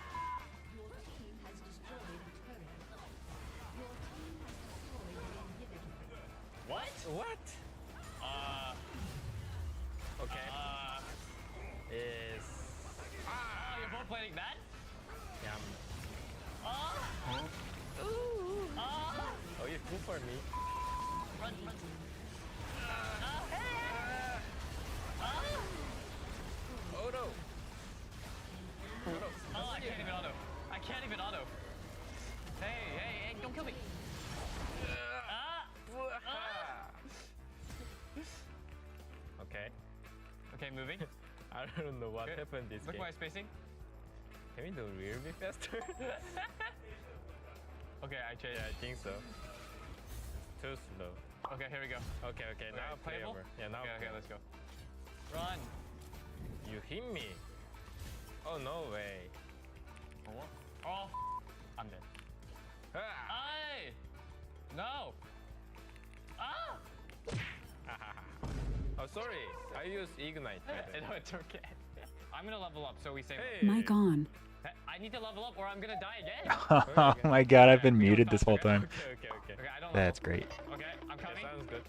What? What? Okay. Is You're both playing that? yeah. Oh! Oh, you cool for me. Run, run. Oh no. Oh, I can't even auto. I can't even auto. Hey, don't kill me. Okay. Okay, moving. I don't know what Good. happened this Look game. at my spacing. Can we do rear be faster? Okay, I changed. Yeah, I think so. It's too slow. Okay, here we go. Okay, now play playable? over. Yeah, now. Okay, let's go. Run. You hit me. Oh no way. Oh, I'm dead. Aye! No! Ah! Oh, sorry. I used Ignite. No, it's okay. I'm gonna level up, so we save. Hey. Mic on. I need to level up, or I'm gonna die again. Oh my god, I've been muted this whole time. Okay. Okay, I don't. That's level. great. Okay, I'm coming. Sounds good.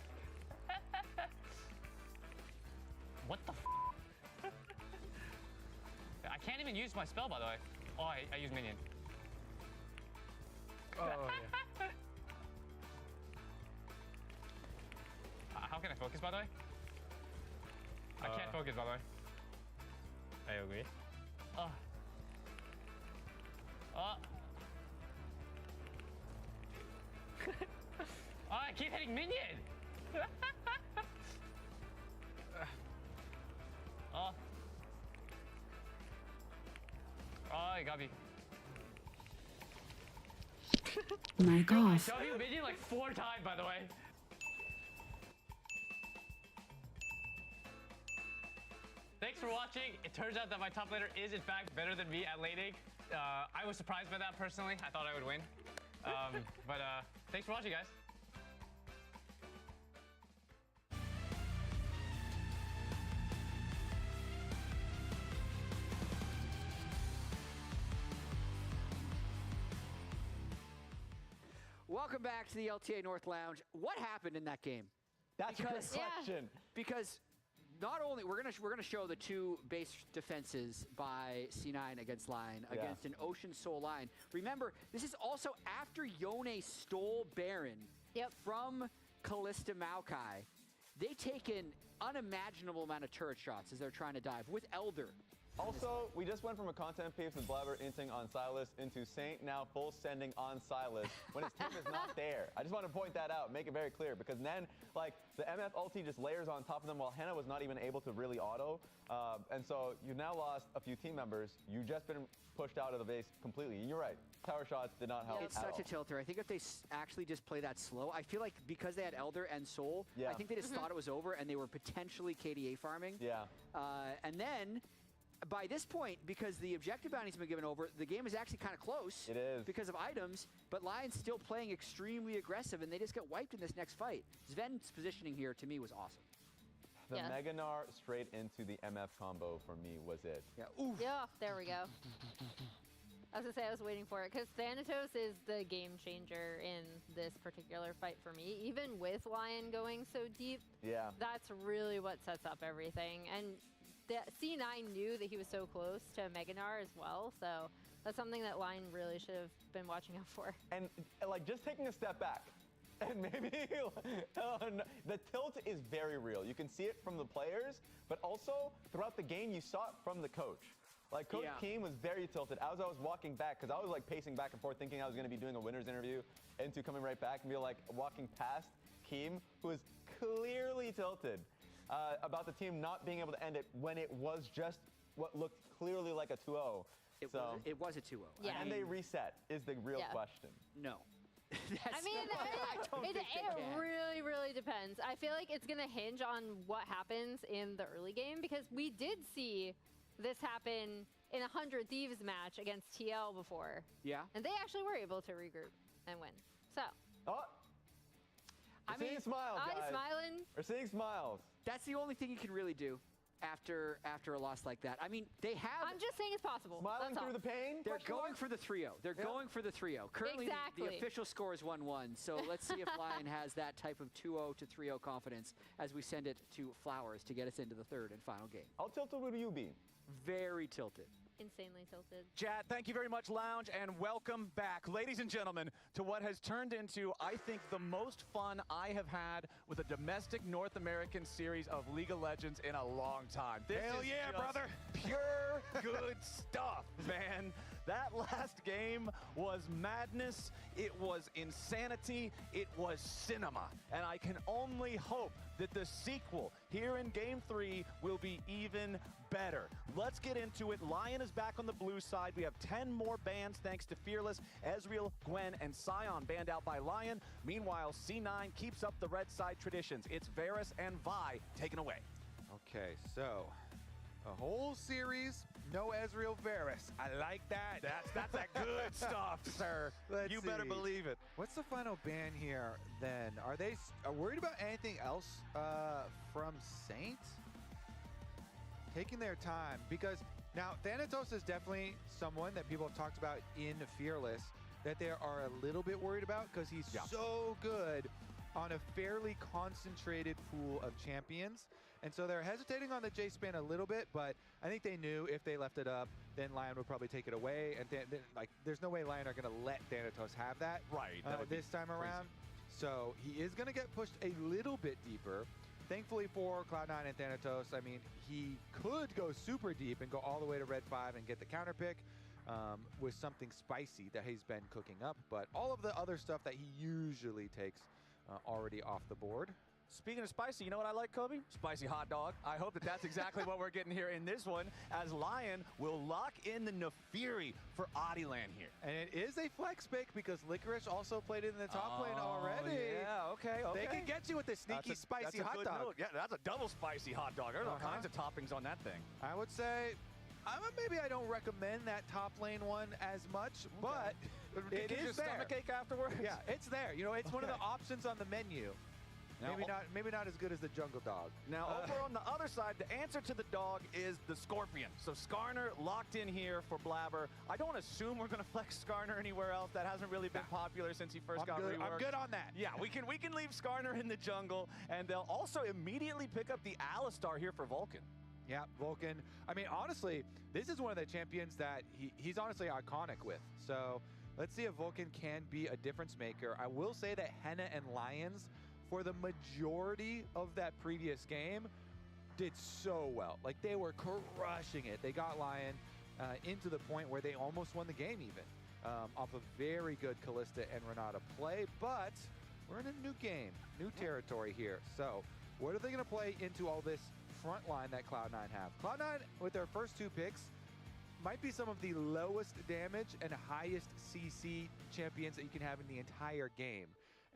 What the? I can't even use my spell, by the way. Oh, I use minion. Oh yeah. How can I focus, by the way? I can't focus, by the way. I agree. Oh. Oh. Oh, I keep hitting minion! Oh. Oh, he got me. Mic I off. shot you minion like 4 times, by the way. Thanks for watching. It turns out that my top laner is in fact better than me at laning. I was surprised by that personally. I thought I would win. But thanks for watching, guys. Welcome back to the LTA North Lounge. What happened in that game? That's a good Because- question. Because not only we're gonna show the two base defenses by C9 against Lyon against an Ocean Soul Lyon. Remember, this is also after Yone stole Baron from Callista Maokai. They take an unimaginable amount of turret shots as they're trying to dive with Elder. Also, we just went from a content piece with Blabber inting on Silas into Saint now full sending on Silas when his team is not there. I just want to point that out, make it very clear, because then, like, the MF ulti just layers on top of them while Hannah was not even able to really auto. And so you've now lost a few team members. You've just been pushed out of the base completely. And you're right, tower shots did not help. It's such a tilter. I think if they actually just play that slow, I feel like because they had Elder and Soul, I think they just thought it was over and they were potentially KDA farming. And then, by this point, because the objective bounty's been given over, the game is actually kind of close. It is. Because of items, but Lyon's still playing extremely aggressive, and they just get wiped in this next fight. Sven's positioning here, to me, was awesome. The Meganar straight into the MF combo for me was it. Yeah, there we go. I was gonna say I was waiting for it because Thanatos is the game changer in this particular fight for me. Even with Lyon going so deep, that's really what sets up everything. And the C9 knew that he was so close to Meganar as well, so that's something that Lyon really should have been watching out for. And like just taking a step back, and maybe the tilt is very real. You can see it from the players, but also throughout the game you saw it from the coach. Like Coach Keem was very tilted as I was walking back, because I was like pacing back and forth thinking I was going to be doing a winner's interview, into coming right back and be like walking past Keem, who was clearly tilted about the team not being able to end it when it was just what looked clearly like a 2-0. It was a 2-0. Yeah. And they reset is the real question. No. I mean, it really, really depends. I feel like it's going to hinge on what happens in the early game, because we did see this happen in a 100 Thieves match against TL before. And they actually were able to regroup and win. So. We're seeing smiles, guys. Smiling. We're seeing smiles. That's the only thing you can really do after a loss like that. I mean, they have... I'm just saying it's possible. Smiling through the pain? They're going for the 3-0. They're going for the 3-0. Currently, the official score is 1-1. So let's see if Lyon has that type of 2-0 to 3-0 confidence as we send it to Flowers to get us into the third and final game. How tilted would you be? Very tilted. Insanely tilted. Chat, thank you very much, Lounge, and welcome back, ladies and gentlemen, to what has turned into, I think, the most fun I have had with a domestic North American series of League of Legends in a long time. Hell yeah, brother! Pure good stuff, man. That last game was madness, it was insanity, it was cinema, and I can only hope that the sequel here in Game 3 will be even better. Let's get into it. Lyon is back on the blue side. We have 10 more bans thanks to Fearless, Ezreal, Gwen, and Sion banned out by Lyon. Meanwhile, C9 keeps up the red side traditions. It's Varus and Vi taken away. Okay, so a whole series, no Ezreal Varus. I like that. That's that good stuff, sir. You better believe it. What's the final ban here then? Are they worried about anything else from Saint? Taking their time, because now Thanatos is definitely someone that people have talked about in Fearless that they are a little bit worried about, because he's so good on a fairly concentrated pool of champions. And so they're hesitating on the J-Span a little bit, but I think they knew if they left it up, then Lyon would probably take it away. And then like, there's no way Lyon are going to let Thanatos have that this time around. So he is going to get pushed a little bit deeper. Thankfully for Cloud9 and Thanatos, I mean, he could go super deep and go all the way to Red 5 and get the counter pick with something spicy that he's been cooking up. But all of the other stuff that he usually takes already off the board. Speaking of spicy, you know what I like, Kobe? Spicy hot dog. I hope that that's exactly what we're getting here in this one, as Lyon will lock in the Nefiri for Adilan here. And it is a flex pick because Licorice also played in the top lane already. Yeah, okay. They can get you with the sneaky spicy hot dog. Yeah, that's a double spicy hot dog. There's all kinds of toppings on that thing. I would say, maybe I don't recommend that top lane one as much, but it is there. Stomachache afterwards? Yeah, it's there. You know, it's one of the options on the menu. Now, maybe not as good as the jungle dog. Now, over on the other side, the answer to the dog is the Scorpion. So Skarner locked in here for Blabber. I don't assume we're going to flex Skarner anywhere else. That hasn't really been popular since he first got reworked. I'm good on that. Yeah, we can leave Skarner in the jungle, and they'll also immediately pick up the Alistar here for Vulcan. Yeah, Vulcan. I mean, honestly, this is one of the champions that he's honestly iconic with. So let's see if Vulcan can be a difference maker. I will say that Henna and Lions, for the majority of that previous game, did so well. Like, they were crushing it. They got Lyon into the point where they almost won the game even, off a very good Kalista and Renata play. But we're in a new game, new territory here. So what are they going to play into all this front line that Cloud9 have? Cloud9, with their first 2 picks, might be some of the lowest damage and highest CC champions that you can have in the entire game.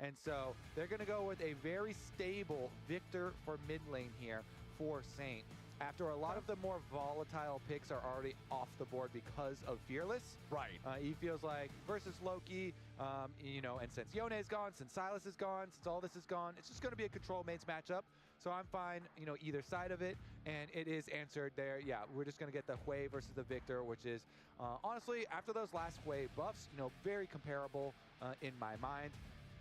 And so they're going to go with a very stable Victor for mid lane here for Saint. After a lot of the more volatile picks are already off the board because of Fearless. Right. He feels like versus Loki, you know, and since Yone is gone, since Silas is gone, since all this is gone, it's just going to be a control mates matchup. So I'm fine, you know, either side of it, and it is answered there. Yeah, we're just going to get the Hui versus the Victor, which is, honestly, after those last Hui buffs, you know, very comparable in my mind.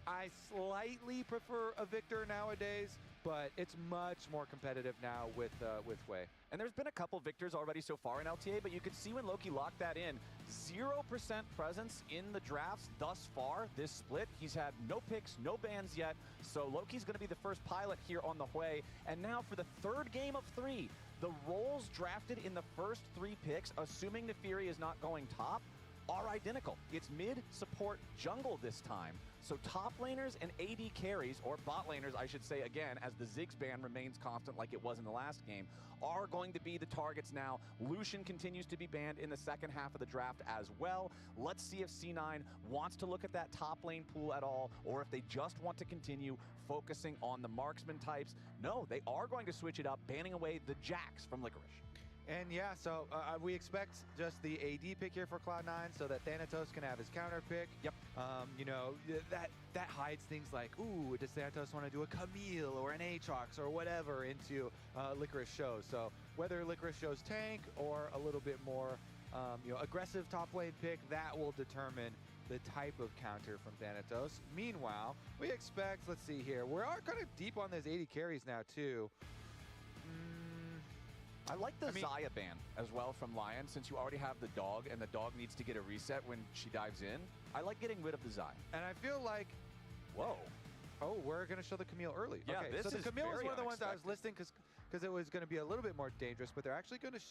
I slightly prefer a Victor nowadays, but it's much more competitive now with Hui. And there's been a couple victors already so far in LTA, but you could see when Loki locked that in, 0% presence in the drafts thus far, this split. He's had no picks, no bans yet, so Loki's going to be the first pilot here on the Hui. And now for the 3rd game of 3, the roles drafted in the first 3 picks, assuming the Fury is not going top, are identical. It's mid, support, jungle this time. So top laners and AD carries, or bot laners, I should say again, as the Ziggs ban remains constant like it was in the last game, are going to be the targets now. Lucian continues to be banned in the second half of the draft as well. Let's see if C9 wants to look at that top lane pool at all, or if they just want to continue focusing on the marksman types. No, they are going to switch it up, banning away the Jax from Licorice. And yeah, so we expect just the AD pick here for Cloud9 so that THANATOS can have his counter pick. Yep. You know, that hides things like, ooh, does THANATOS want to do a Camille or an Aatrox or whatever into Licorice shows? So whether Licorice shows tank or a little bit more, you know, aggressive top lane pick, that will determine the type of counter from THANATOS. Meanwhile, we expect, let's see here, we are kind of deep on those 80 carries now too. I like the Xayah ban as well from Lyon, since you already have the dog and the dog needs to get a reset when she dives in. I like getting rid of the Xayah. And I feel like, whoa. Oh, we're going to show the Camille early. Yeah, okay, so the Camille is one of the ones I was listing because it was going to be a little bit more dangerous, but they're actually going to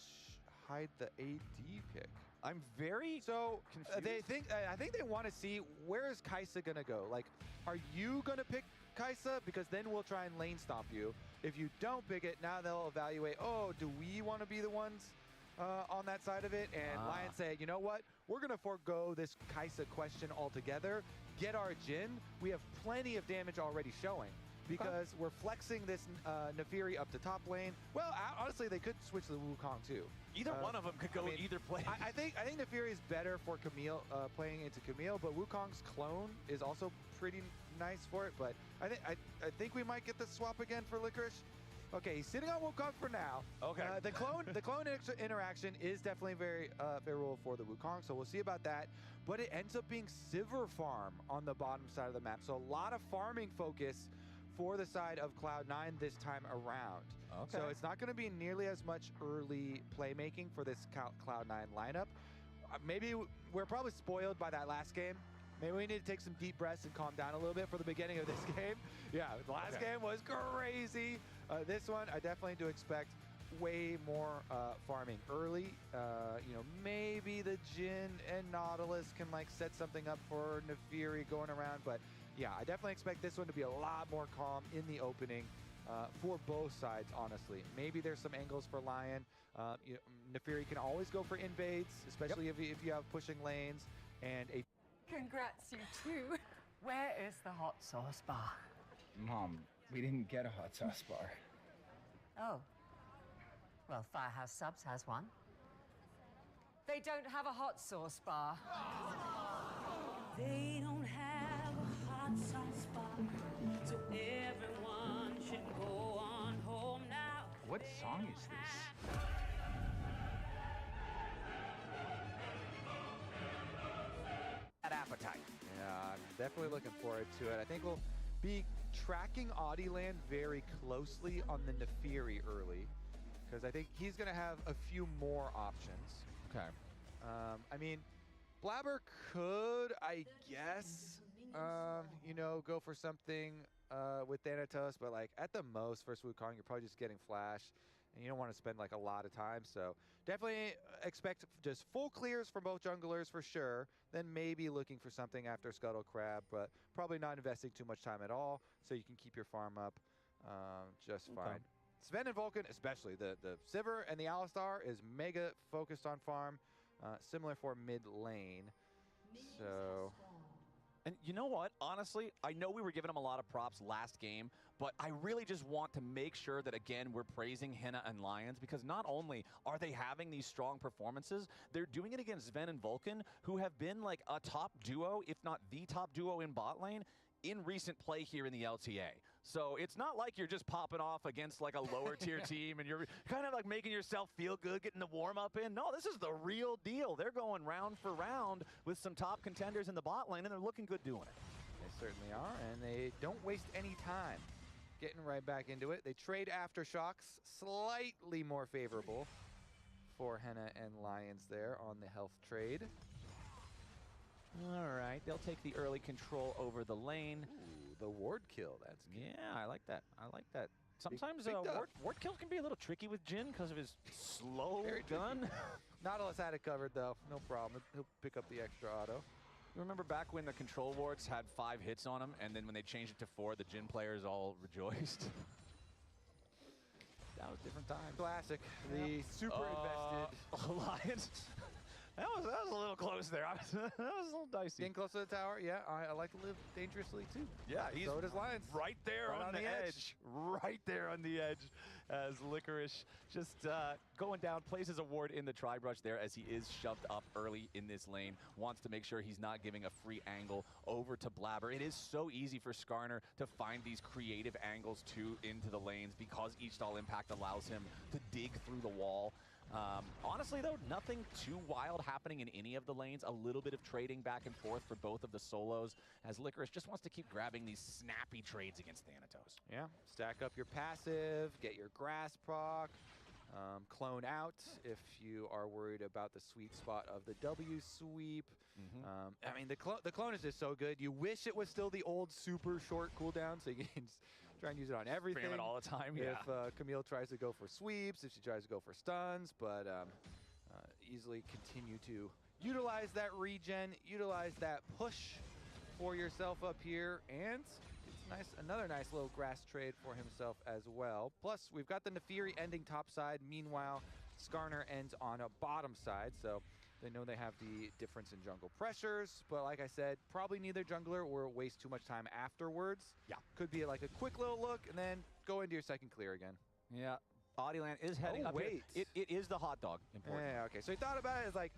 hide the AD pick. I'm very confused. I think they want to see, where is Kai'Sa going to go? Like, are you going to pick Kai'Sa? Because then we'll try and lane stomp you. If you don't pick it, now they'll evaluate, oh, do we want to be the ones on that side of it? And Lion say, you know what? We're going to forego this Kai'Sa question altogether. Get our Jhin. We have plenty of damage already showing because we're flexing this Nefiri up to top lane. Well, honestly, they could switch to the Wukong too. Either one of them could go either place. I think Nefiri is better for Camille, playing into Camille, but Wukong's clone is also pretty nice for it. But I think we might get the swap again for Licorice. Okay, he's sitting on Wukong for now. Okay. The clone interaction is definitely very favorable for the Wukong, so we'll see about that. But it ends up being Sivir farm on the bottom side of the map, so a lot of farming focus for the side of Cloud9 this time around. Okay. So it's not going to be nearly as much early playmaking for this Cloud9 lineup. Maybe we're probably spoiled by that last game. Maybe we need to take some deep breaths and calm down a little bit for the beginning of this game. Yeah, the last game was crazy. This one, I definitely do expect way more farming early. You know, maybe the Jhin and Nautilus can like set something up for Nefiri going around, but yeah, I definitely expect this one to be a lot more calm in the opening for both sides, honestly. Maybe there's some angles for Lyon. Nefiri can always go for invades, especially if you have pushing lanes and a... Congrats, you two. Where is the hot sauce bar? Mom, we didn't get a hot sauce bar. Oh. Well, Firehouse Subs has one. They don't have a hot sauce bar. They don't have a hot sauce bar, so everyone What song is this? That appetite. Yeah, I'm definitely looking forward to it. I think we'll be tracking Audieland very closely on the Nefiri early, because I think he's going to have a few more options. Okay. I mean, Blabber could, I guess, you know, go for something with Thanatos, but like at the most first Wukong, you're probably just getting flash, and you don't want to spend like a lot of time. So definitely expect just full clears from both junglers for sure. Then maybe looking for something after Scuttle Crab, but probably not investing too much time at all, so you can keep your farm up just fine. Sven and Vulcan, especially the Sivir and the Alistar, is mega focused on farm, similar for mid lane. So. And you know what? Honestly, I know we were giving him a lot of props last game, but I really just want to make sure that, again, we're praising Henna and Lions, because not only are they having these strong performances, they're doing it against Sven and Vulcan, who have been like a top duo, if not the top duo in bot lane, in recent play here in the LTA. So it's not like you're just popping off against like a lower tier team and you're kind of like making yourself feel good, getting the warm up in. No, this is the real deal. They're going round for round with some top contenders in the bot lane, and they're looking good doing it. They certainly are, and they don't waste any time getting right back into it. They trade aftershocks, slightly more favorable for Henna and Lions there on the health trade. All right, they'll take the early control over the lane. Ooh, the ward kill, that's good. Yeah, I like that. I like that. Sometimes big ward kills can be a little tricky with Jhin because of his slow gun. Nautilus had it covered though, no problem. He'll pick up the extra auto. You remember back when the control wards had 5 hits on them, and then when they changed it to 4, the Jhin players all rejoiced? That was different times. Classic. The super invested Lions. That was a little close there. That was a little dicey. Getting close to the tower, yeah. I like to live dangerously too. Yeah, he's so does Lions. Right there right on the edge. Right there on the edge as Licorice just going down, places a ward in the tri-brush there as he is shoved up early in this lane. Wants to make sure he's not giving a free angle over to Blabber. It is so easy for Skarner to find these creative angles too into the lanes because each stall impact allows him to dig through the wall. Honestly, though, nothing too wild happening in any of the lanes. A little bit of trading back and forth for both of the solos, as Licorice just wants to keep grabbing these snappy trades against Thanatos. Yeah, stack up your passive, get your grass proc, clone out if you are worried about the sweet spot of the W sweep. I mean, the clone is just so good. You wish it was still the old super short cooldown, so you can try and use it on everything. Spam it all the time, yeah. If Camille tries to go for sweeps, if she tries to go for stuns, but easily continue to utilize that regen, utilize that push for yourself up here, and it's nice, another nice little grass trade for himself as well. Plus, we've got the Nefiri ending top side. Meanwhile, Skarner ends on a bottom side, so they know they have the difference in jungle pressures, but like I said, probably neither jungler will waste too much time afterwards. Yeah. Could be like a quick little look and then go into your second clear again. Yeah. Audieland is heading up here. It is the hot dog. Important. Yeah, okay. So he thought about it as like,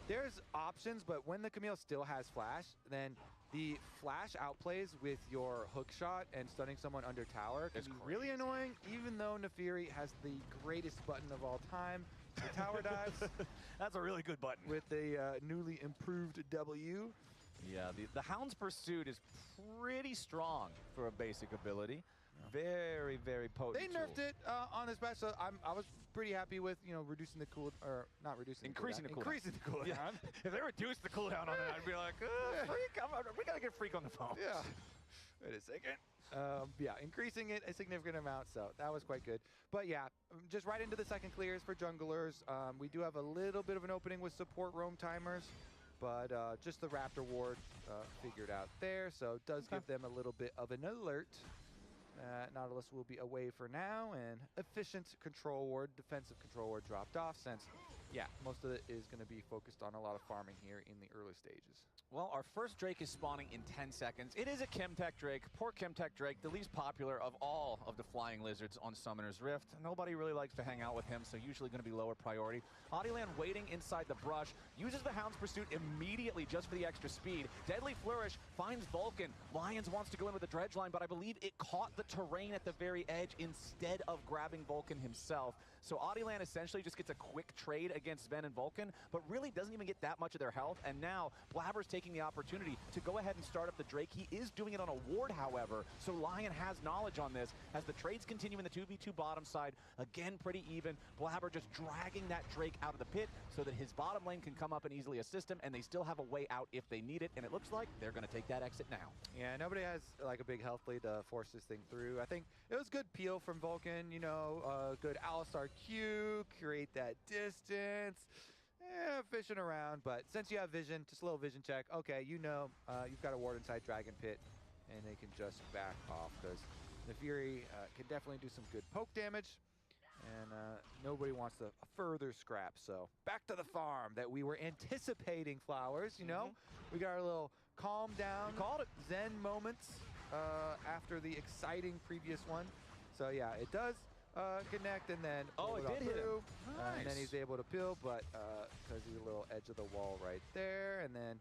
there's options, but when the Camille still has flash, then the flash outplays with your hook shot and stunning someone under tower can be really annoying, even though Nefiri has the greatest button of all time. The tower dives. That's a really good button. With the newly improved W. Yeah, the Hound's Pursuit is pretty strong for a basic ability. Very, very potent. They nerfed it on this patch, so I was pretty happy with, you know, reducing the cool, or not reducing increasing the cooldown. Increasing the cooldown. Yeah. If they reduced the cooldown on it, I'd be like, Freak, we gotta get Freak on the phone. Yeah. Wait a second. Yeah, increasing it a significant amount, so that was quite good. But yeah, just right into the second clears for junglers. We do have a little bit of an opening with support roam timers, but just the Raptor ward figured out there, so it does give them a little bit of an alert. Nautilus will be away for now, and efficient control ward, defensive control ward dropped off since, yeah, most of it is going to be focused on a lot of farming here in the early stages. Well, our first Drake is spawning in 10 seconds. It is a Chemtech Drake. Poor Chemtech Drake, the least popular of all of the flying lizards on Summoner's Rift. Nobody really likes to hang out with him, so usually going to be lower priority. Audieland waiting inside the brush, uses the Hound's Pursuit immediately just for the extra speed. Deadly Flourish finds Vulcan. Lions wants to go in with the dredge line, but I believe it caught the terrain at the very edge instead of grabbing Vulcan himself. So Audieland essentially just gets a quick trade against Sven and Vulcan, but really doesn't even get that much of their health. And now Blabber's taking the opportunity to go ahead and start up the Drake. He is doing it on a ward, however, so Lion has knowledge on this. As the trades continue in the 2v2 bottom side, again pretty even. Blabber just dragging that Drake out of the pit so that his bottom lane can come up and easily assist him, and they still have a way out if they need it, and it looks like they're going to take that exit now. Yeah, nobody has like a big health lead to force this thing through. I think it was good peel from Vulcan, you know, good Alistar Q, create that distance. Fishing around, but since you have vision, just a little vision check. Okay, you know you've got a ward inside Dragon Pit, and they can just back off because the Fury can definitely do some good poke damage, and nobody wants to further scrap. So back to the farm that we were anticipating, Flowers. You know, we got our little calm down, called it Zen moments after the exciting previous one. So yeah, it does connect, and then it did hit him. Nice. And then he's able to peel, but because he's a little edge of the wall right there, and then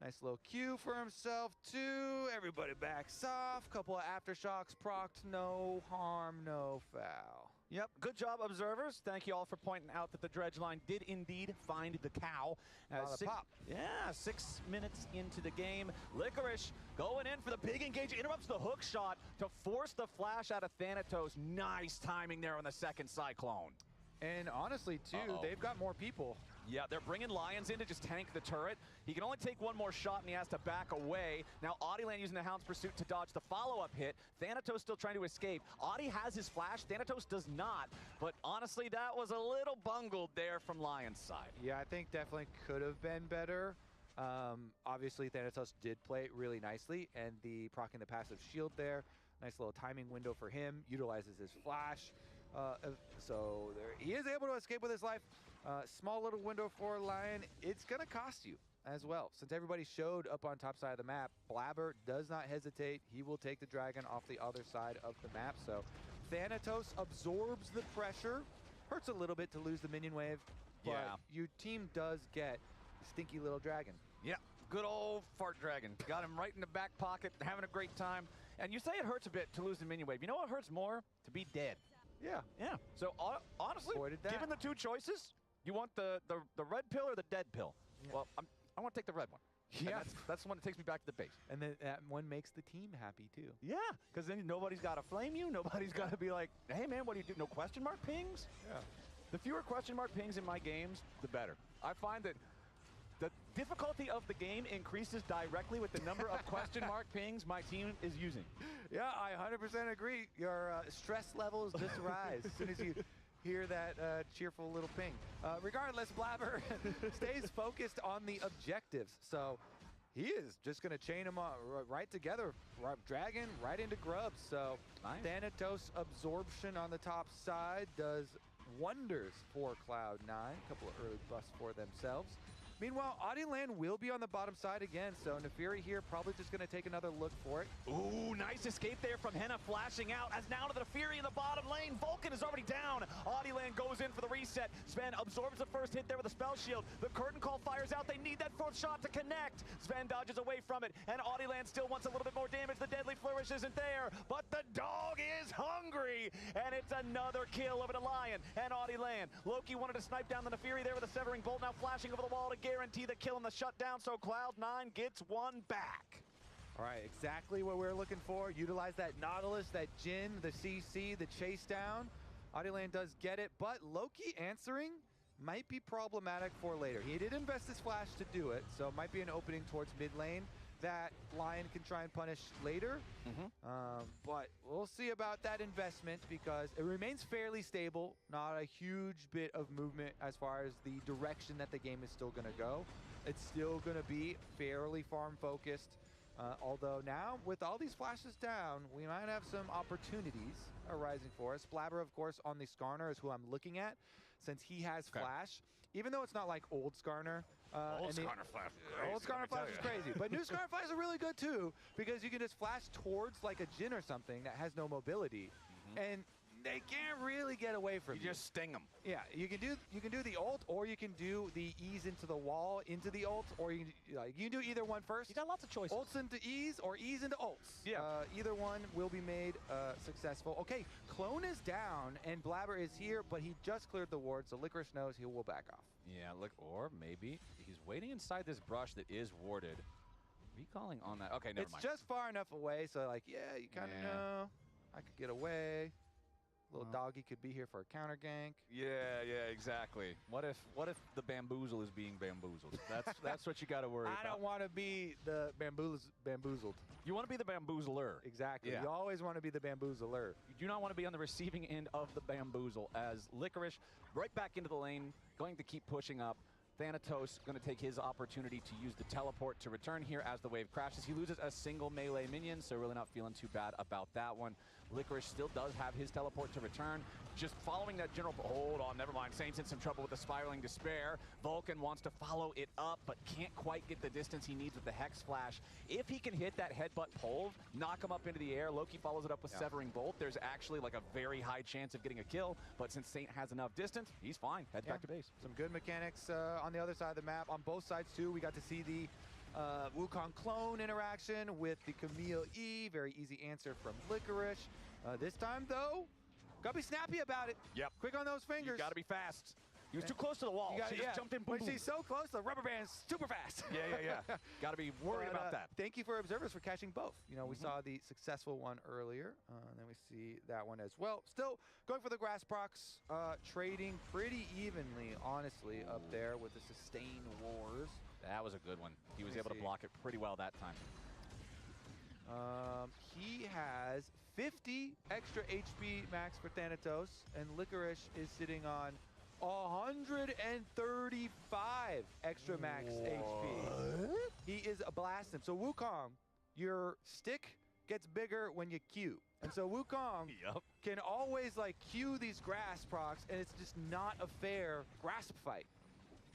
nice little Q for himself too. Everybody backs off. Couple of aftershocks procced. No harm, no foul. Yep, good job, observers. Thank you all for pointing out that the dredge line did indeed find the cow. Pop. Yeah, 6 minutes into the game. Licorice going in for the big engage. Interrupts the hook shot to force the flash out of Thanatos. Nice timing there on the second Cyclone. And honestly, too, they've got more people. Yeah, they're bringing Lions in to just tank the turret. He can only take one more shot, and he has to back away. Now, Audieland using the Hound's Pursuit to dodge the follow-up hit. Thanatos still trying to escape. Audie has his flash. Thanatos does not. But honestly, that was a little bungled there from Lion's side. Yeah, I think definitely could have been better. Obviously, Thanatos did play it really nicely, and the proccing the passive shield there. Nice little timing window for him. Utilizes his flash. So there, he is able to escape with his life. Small little window for Lion. It's going to cost you as well. Since everybody showed up on top side of the map, Blabber does not hesitate. He will take the dragon off the other side of the map. So Thanatos absorbs the pressure. Hurts a little bit to lose the minion wave, but your team does get stinky little dragon. Yeah, good old fart dragon. Got him right in the back pocket, having a great time. And you say it hurts a bit to lose the minion wave. You know what hurts more? To be dead. Yeah. Yeah. So honestly, given the two choices, you want the red pill or the dead pill? Yeah. Well, I want to take the red one. Yeah. That's the one that takes me back to the base. And then that one makes the team happy too. Yeah, because then nobody's got to flame you. Nobody's got to be like, hey man, what do you do? No question mark pings? Yeah. The fewer question mark pings in my games, the better. I find that the difficulty of the game increases directly with the number of question mark pings my team is using. Yeah, I 100% agree. Your stress levels just rise as soon as you hear that cheerful little ping. Regardless, Blabber stays focused on the objectives. So he is just going to chain them right together. Dragon right into grubs. So nice. Thanatos absorption on the top side does wonders for Cloud9. A couple of early busts for themselves. Meanwhile, Audieland will be on the bottom side again, so Nefiri here probably just going to take another look for it. Ooh, nice escape there from Henna flashing out as now to the Nefiri in the bottom lane. Vulcan is already down. Audieland goes in for the reset. Sven absorbs the first hit there with a spell shield. The curtain call fires out. They need that fourth shot to connect. Sven dodges away from it, and Audieland still wants a little bit more damage. The deadly flourish isn't there, but the dog is hungry, and it's another kill over to Lion and Audieland. Loki wanted to snipe down the Nefiri there with a severing bolt, now flashing over the wall to guarantee the kill and the shutdown, so Cloud9 gets one back. All right, exactly what we're looking for. Utilize that Nautilus, that Jhin, the CC, the chase down. Audieland does get it, but Loki answering might be problematic for later. He did invest his flash to do it, so it might be an opening towards mid lane that Lion can try and punish later. But we'll see about that investment because it remains fairly stable. Not a huge bit of movement as far as the direction that the game is still going to go. It's still going to be fairly farm focused. Although now, with all these flashes down, we might have some opportunities arising for us. Blabber, of course, on the Skarner is who I'm looking at, since he has flash. Even though it's not like old Skarner. Old Skarner flash was crazy. Old Skarner flash is crazy. But new Skarner flash are really good too, because you can just flash towards like a Jhin or something that has no mobility, and they can't really get away from you. You just sting them. Yeah, you can do the ult, or you can do the ease into the wall into the ult, or you can do either one first. You got lots of choices. Ults into ease or ease into ults. Yeah. Either one will be made successful. Okay, Clone is down and Blabber is here, but he just cleared the ward, so Licorice knows he will back off. Yeah, look, or maybe he's waiting inside this brush that is warded. Recalling on that. Okay, never mind. It's just far enough away, so like, yeah, you kind of know. I could get away. Little doggy could be here for a counter gank. Yeah, exactly. What if the bamboozle is being bamboozled? That's what you got to worry about. I don't want to be the bamboozled. You want to be the bamboozler. Exactly. Yeah. You always want to be the bamboozler. You do not want to be on the receiving end of the bamboozle, as Licorice right back into the lane, going to keep pushing up. LTANorth going to take his opportunity to use the teleport to return here as the wave crashes. He loses a single melee minion, so really not feeling too bad about that one. Licorice still does have his teleport to return. Just following that general... Hold on, never mind. Saint's in some trouble with the Spiraling Despair. Vulcan wants to follow it up, but can't quite get the distance he needs with the Hex Flash. If he can hit that headbutt pole, knock him up into the air, Loki follows it up with Severing Bolt, there's actually like a very high chance of getting a kill, but since Saint has enough distance, he's fine. Heads back to base. Some good mechanics on the other side of the map. On both sides, too, we got to see the Wukong clone interaction with the Camille E. Very easy answer from Licorice. This time, though, gotta be snappy about it. Yep. Quick on those fingers. You gotta be fast. He was too close to the wall. She just jumped in. When she's so close, the rubber band's super fast. Yeah. Gotta be worried about that. Thank you for observers for catching both. You know, we saw the successful one earlier, and then we see that one as well. Still going for the grass procs, trading pretty evenly, honestly, up there with the sustain wars. That was a good one. He was able to block it pretty well that time. He has 50 extra HP max for LTANorth, and Licorice is sitting on 135 extra max HP. He is a blasting. So Wukong, your stick gets bigger when you Q. And so Wukong can always like Q these grass procs, and it's just not a fair grasp fight.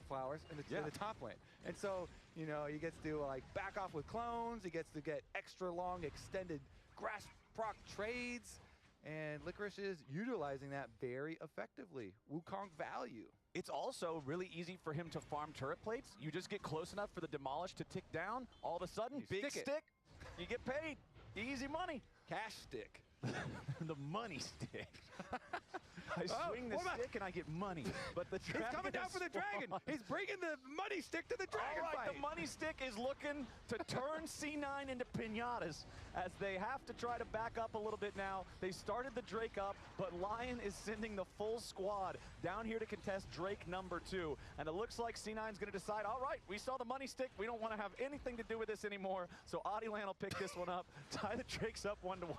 Flowers in the top lane. And so, you know, he gets to like back off with clones, he gets to get extra long extended grass proc trades, and Licorice is utilizing that very effectively. Wukong value. It's also really easy for him to farm turret plates. You just get close enough for the Demolish to tick down. All of a sudden, big stick, you get paid. Easy money. Cash stick. The money stick. I swing the stick and I get money. But the dragon He's coming down for the dragon. He's bringing the money stick to the dragon fight. The money stick is looking to turn C9 into pinatas as they have to try to back up a little bit now. They started the Drake up, but Lyon is sending the full squad down here to contest Drake #2. And it looks like C9's going to decide, all right, we saw the money stick. We don't want to have anything to do with this anymore. So Adilan will pick this one up, tie the Drakes up 1-1.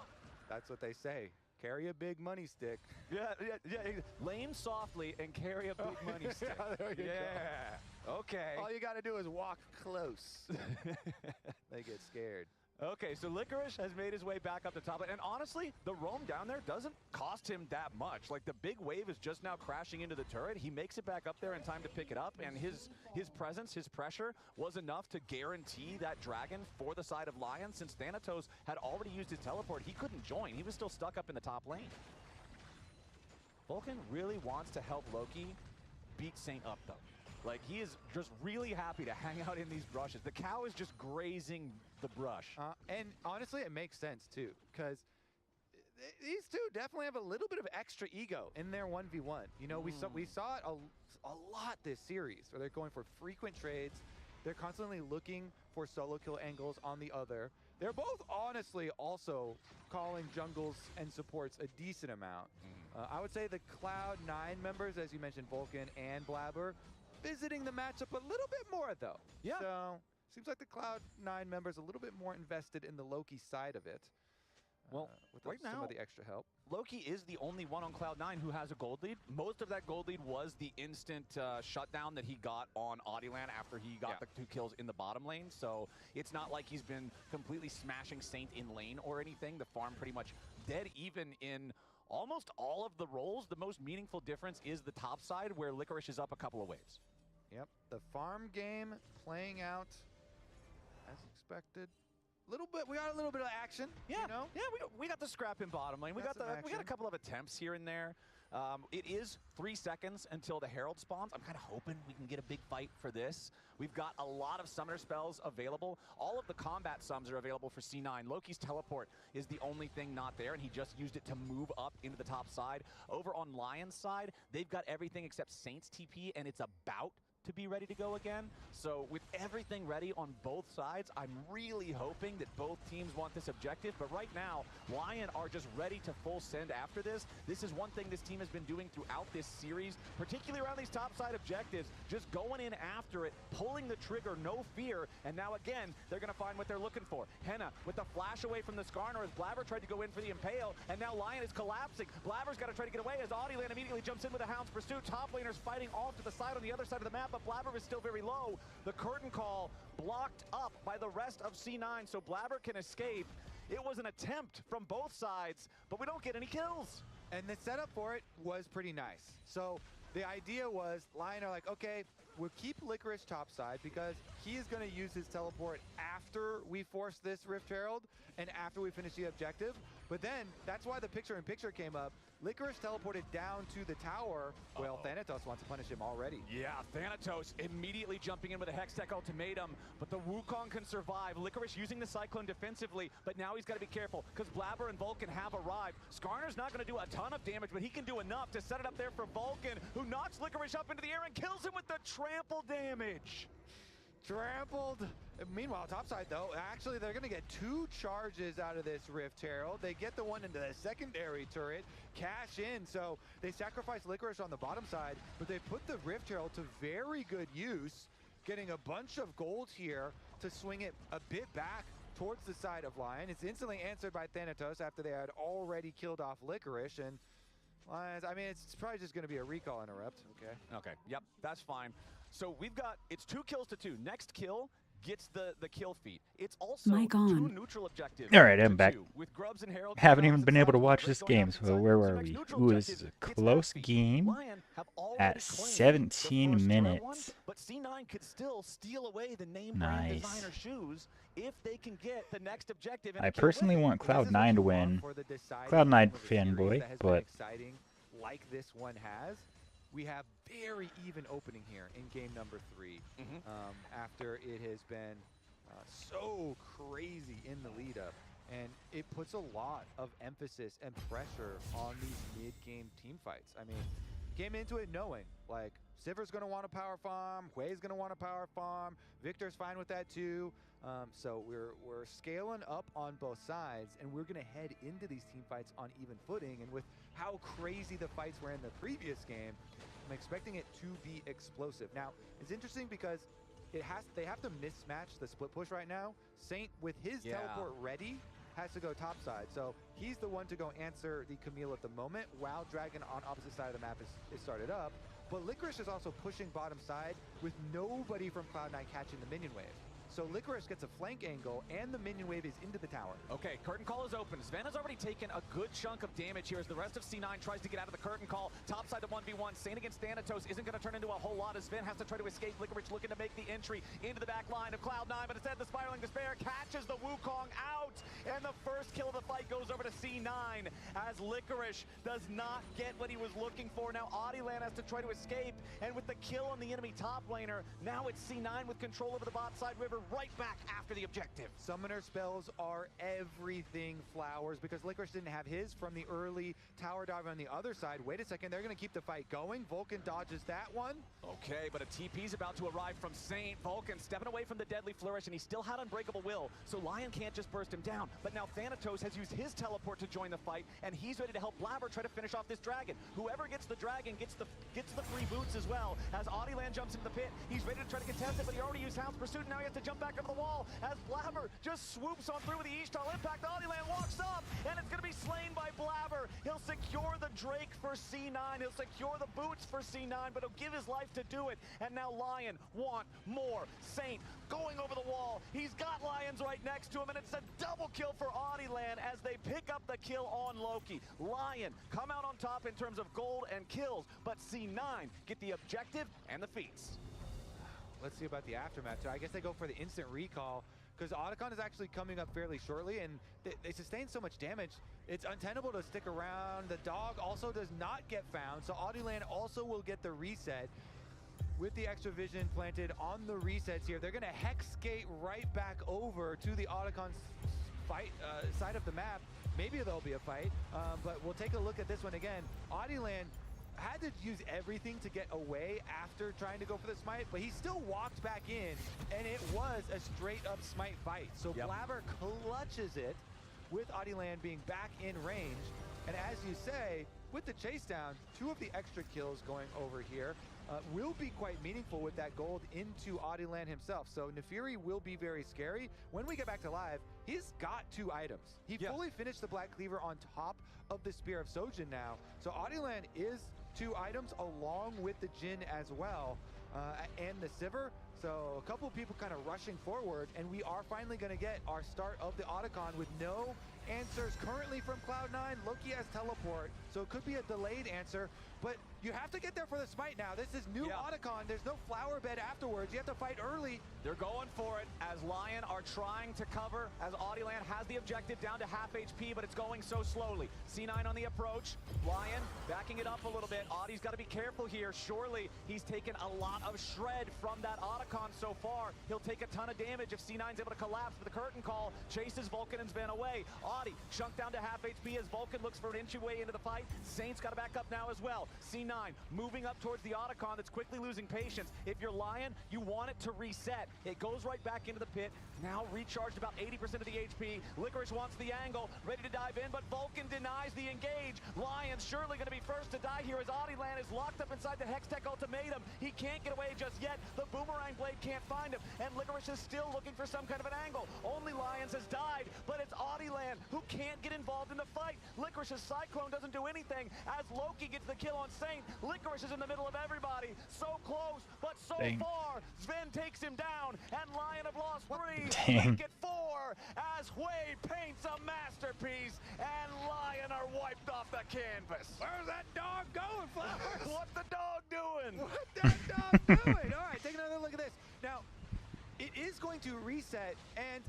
That's what they say. Carry a big money stick. Yeah. Lane softly and carry a big money stick. Okay. All you got to do is walk close. They get scared. Okay, so Licorice has made his way back up to top. And honestly, the roam down there doesn't cost him that much. Like, the big wave is just now crashing into the turret. He makes it back up there in time to pick it up. And his presence, his pressure, was enough to guarantee that dragon for the side of Lyon. Since LTANorth had already used his teleport, he couldn't join. He was still stuck up in the top lane. Vulcan really wants to help Loki beat Saint up, though. Like, he is just really happy to hang out in these brushes. The cow is just grazing the brush. And honestly, it makes sense, too, because these two definitely have a little bit of extra ego in their 1v1. You know, we saw it a lot this series, where they're going for frequent trades. They're constantly looking for solo kill angles on the other. They're both honestly also calling jungles and supports a decent amount. I would say the Cloud9 members, as you mentioned, Vulcan and Blabber, visiting the matchup a little bit more, though. Yeah. So, seems like the Cloud9 members a little bit more invested in the Loki side of it. Well, with right some now, of the extra help. Loki is the only one on Cloud9 who has a gold lead. Most of that gold lead was the instant shutdown that he got on Audieland after he got the 2 kills in the bottom lane. So it's not like he's been completely smashing Saint in lane or anything. The farm pretty much dead even in almost all of the roles. The most meaningful difference is the top side where Licorice is up a couple of waves. Yep, the farm game playing out as expected. We got a little bit of action. Yeah, you know? Yeah, we got the scrap in bottom lane. We got a couple of attempts here and there. It is 3 seconds until the Herald spawns. I'm kind of hoping we can get a big fight for this. We've got a lot of summoner spells available. All of the combat sums are available for C9. Loki's teleport is the only thing not there, and he just used it to move up into the top side. Over on Lyon's side, they've got everything except Saint's TP, and it's about to be ready to go again. So with everything ready on both sides, I'm really hoping that both teams want this objective. But right now, Lyon are just ready to full send after this. This is one thing this team has been doing throughout this series, particularly around these top side objectives, just going in after it, pulling the trigger, no fear. And now again, they're gonna find what they're looking for. Henna with the flash away from the SkarNorth. Blabber tried to go in for the Impale, and now Lyon is collapsing. Blabber's gotta try to get away as Audieland immediately jumps in with a Hound's Pursuit. Top laners fighting off to the side on the other side of the map, but Blabber is still very low. The curtain call blocked up by the rest of C9, so Blabber can escape. It was an attempt from both sides, but we don't get any kills. And the setup for it was pretty nice. So the idea was, Lyon are like, okay, we'll keep Licorice topside because he is going to use his teleport after we force this Rift Herald and after we finish the objective. But then, that's why the picture-in-picture came up. Licorice teleported down to the tower. Well, LTANorth wants to punish him already. Yeah, LTANorth immediately jumping in with a Hextech ultimatum, but the Wukong can survive. Licorice using the Cyclone defensively, but now he's got to be careful because Blabber and Vulcan have arrived. SkarNorth's not going to do a ton of damage, but he can do enough to set it up there for Vulcan, who knocks Licorice up into the air and kills him with the trample damage. Trampled. Meanwhile, topside though, actually they're going to get 2 charges out of this Rift Herald. They get the one into the secondary turret, cash in, so they sacrifice Licorice on the bottom side, but they put the Rift Herald to very good use, getting a bunch of gold here to swing it a bit back towards the side of Lyon. It's instantly answered by ThaNatos after they had already killed off Licorice, and I mean, it's probably just going to be a recall interrupt. Okay, yep, that's fine. So we've got, it's 2 kills to 2. Next kill gets the kill feat. It's also 2 neutral objectives. All right, I'm back. With Grubs and Herald. Haven't even been able to watch this game, so where were we? Ooh, this is a close game at 17 minutes. But C9 could still steal away the name brand designer shoes if they can get the next objective. I personally want Cloud9 to win. Cloud9 fanboy, but exciting like this one has. We have very even opening here in game number 3 after it has been so crazy in the lead up, and it puts a lot of emphasis and pressure on these mid-game team fights. I mean, came into it knowing like Sivir's going to want a power farm, Hui's going to want a power farm, Victor's fine with that too. So we're scaling up on both sides, and we're going to head into these team fights on even footing. And with how crazy the fights were in the previous game, I'm expecting it to be explosive. Now, it's interesting because they have to mismatch the split push right now. Saint, with his teleport ready, has to go topside. So he's the one to go answer the Camille at the moment, while Dragon on opposite side of the map is started up. But Licorice is also pushing bottom side with nobody from Cloud9 catching the minion wave. So Licorice gets a flank angle, and the minion wave is into the tower. Okay, curtain call is open. Sven has already taken a good chunk of damage here as the rest of C9 tries to get out of the curtain call. Top side to 1v1. Saint against ThaNatos isn't going to turn into a whole lot as Sven has to try to escape. Licorice looking to make the entry into the back line of Cloud9, but instead the Spiraling Despair catches the Wukong out, and the first kill of the fight goes over to C9 as Licorice does not get what he was looking for. Now Audieland has to try to escape, and with the kill on the enemy top laner, now it's C9 with control over the bot side river right back after the objective. Summoner spells are everything Flowers, because Licorice didn't have his from the early tower dive on the other side. Wait a second, they're going to keep the fight going. Vulcan dodges that one. Okay, but a TP's about to arrive from Saint. Vulcan stepping away from the deadly flourish, and he still had Unbreakable Will, so Lyon can't just burst him down. But now ThaNatos has used his teleport to join the fight, and he's ready to help Blabber try to finish off this dragon. Whoever gets the dragon gets the free boots as well. As Audieland jumps into the pit, he's ready to try to contest it, but he already used Hound's Pursuit, and now he has to jump jump back over the wall as Blabber just swoops on through with the Ishtar impact. Adilan walks up, and it's going to be slain by Blabber. He'll secure the Drake for C9. He'll secure the boots for C9, but he'll give his life to do it. And now Lyon want more. Saint going over the wall. He's got Lions right next to him, and it's a double kill for Adilan as they pick up the kill on Loki. Lion come out on top in terms of gold and kills, but C9 get the objective and the feats. Let's see about the aftermath. So I guess they go for the instant recall because Otacon is actually coming up fairly shortly, and they sustain so much damage. It's untenable to stick around. The dog also does not get found, so Adilan also will get the reset. With the extra vision planted on the resets here, they're going to hex skate right back over to the Otacon's fight side of the map. Maybe there'll be a fight, but we'll take a look at this one again. Adilan had to use everything to get away after trying to go for the smite, but he still walked back in, and it was a straight up smite fight. So Blabber clutches it with Adilan being back in range. And as you say, with the chase down, 2 of the extra kills going over here will be quite meaningful with that gold into Adilan himself. So Nefiri will be very scary. When we get back to live, he's got 2 items. He fully finished the Black Cleaver on top of the Spear of Sojin now. So Adilan is 2 items along with the Jin as well, and the Sivir. So a couple of people kind of rushing forward, and we are finally going to get our start of the Otacon with no answers currently from Cloud9. Loki has teleport, so it could be a delayed answer, but you have to get there for the smite now. This is new Otacon. There's no flower bed afterwards. You have to fight early. They're going for it as Lyon are trying to cover, as Adilan has the objective down to half HP, but it's going so slowly. C9 on the approach. Lyon backing it up a little bit. Adi's got to be careful here. Surely he's taken a lot of shred from that Otacon so far. He'll take a ton of damage if C9's able to collapse with the curtain call. Chases Vulcan and Sven away. Adi chunked down to half HP as Vulcan looks for an entryway into the fight. Saint's got to back up now as well. C9 moving up towards the Otacon that's quickly losing patience. If you're Lyon, you want it to reset. It goes right back into the pit. Now recharged about 80% of the HP. Licorice wants the angle, ready to dive in, but Vulcan denies the engage. Lion's surely going to be first to die here as Adilan is locked up inside the Hextech ultimatum. He can't get away just yet. The Boomerang Blade can't find him, and Licorice is still looking for some kind of an angle. Only Lions has died, but it's Adilan who can't get involved in the fight. Licorice's Cyclone doesn't do anything as Loki gets the kill on Saint. Licorice is in the middle of everybody. So close, but so far. Sven takes him down, and Lyon have lost 3. Make it 4 as Hui paints a masterpiece, and Lyon are wiped off the canvas. Where's that dog going, Flowers? What's the dog doing? What's that dog doing? All right, take another look at this. Now, it is going to reset, and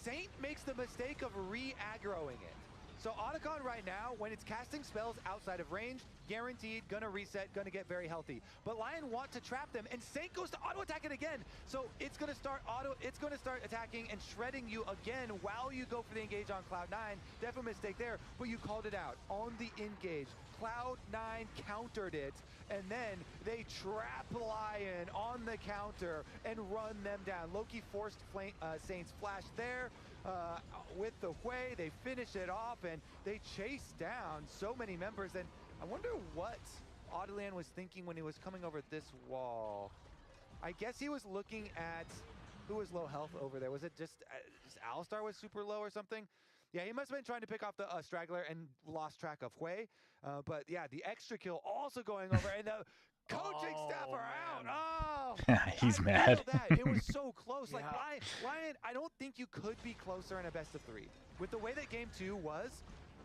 Saint makes the mistake of re-aggroing it. So Otacon right now, when it's casting spells outside of range, guaranteed gonna reset, gonna get very healthy. But Lyon want to trap them, and Saint goes to auto attack it again. So it's gonna start attacking and shredding you again while you go for the engage on Cloud9. Definitely a mistake there, but you called it out on the engage. Cloud9 countered it, and then they trap Lyon on the counter and run them down. Loki forced Saint's flash there. With the Hui, they finish it off, and they chase down so many members. And I wonder what Adilan was thinking when he was coming over this wall. I guess he was looking at who was low health over there. Was it just Alistar was super low or something? Yeah, he must have been trying to pick off the straggler and lost track of Hui. But yeah, the extra kill also going over, and the coaching staff are out. Oh, he's mad. It was so close. Like Lyon, I don't think you could be closer in a best of 3. With the way that game 2 was.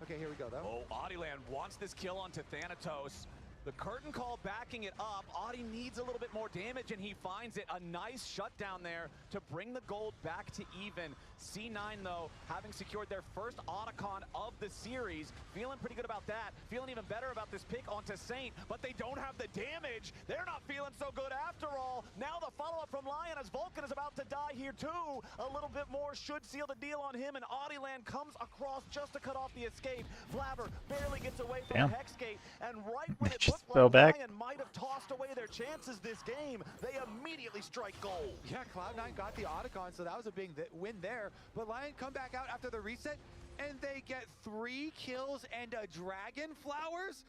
Okay, here we go though. Oh, Adilan wants this kill onto Thanatos. The curtain call backing it up. Adi needs a little bit more damage, and he finds it. A nice shutdown there to bring the gold back to even. C9, though, having secured their first Otacon of the series, feeling pretty good about that. Feeling even better about this pick onto Saint, but they don't have the damage. They're not feeling so good after all. Now the follow-up from Lyon as Vulcan is about to die here, too. A little bit more should seal the deal on him, and Adilan comes across just to cut off the escape. Flabber barely gets away from the Hexgate, and right when it looked like Lyon might have tossed away their chances this game, they immediately strike gold. Yeah, Cloud9 got the Otacon, so that was a big win there. But Lyon come back out after the reset, and they get 3 kills and a dragon, Flowers?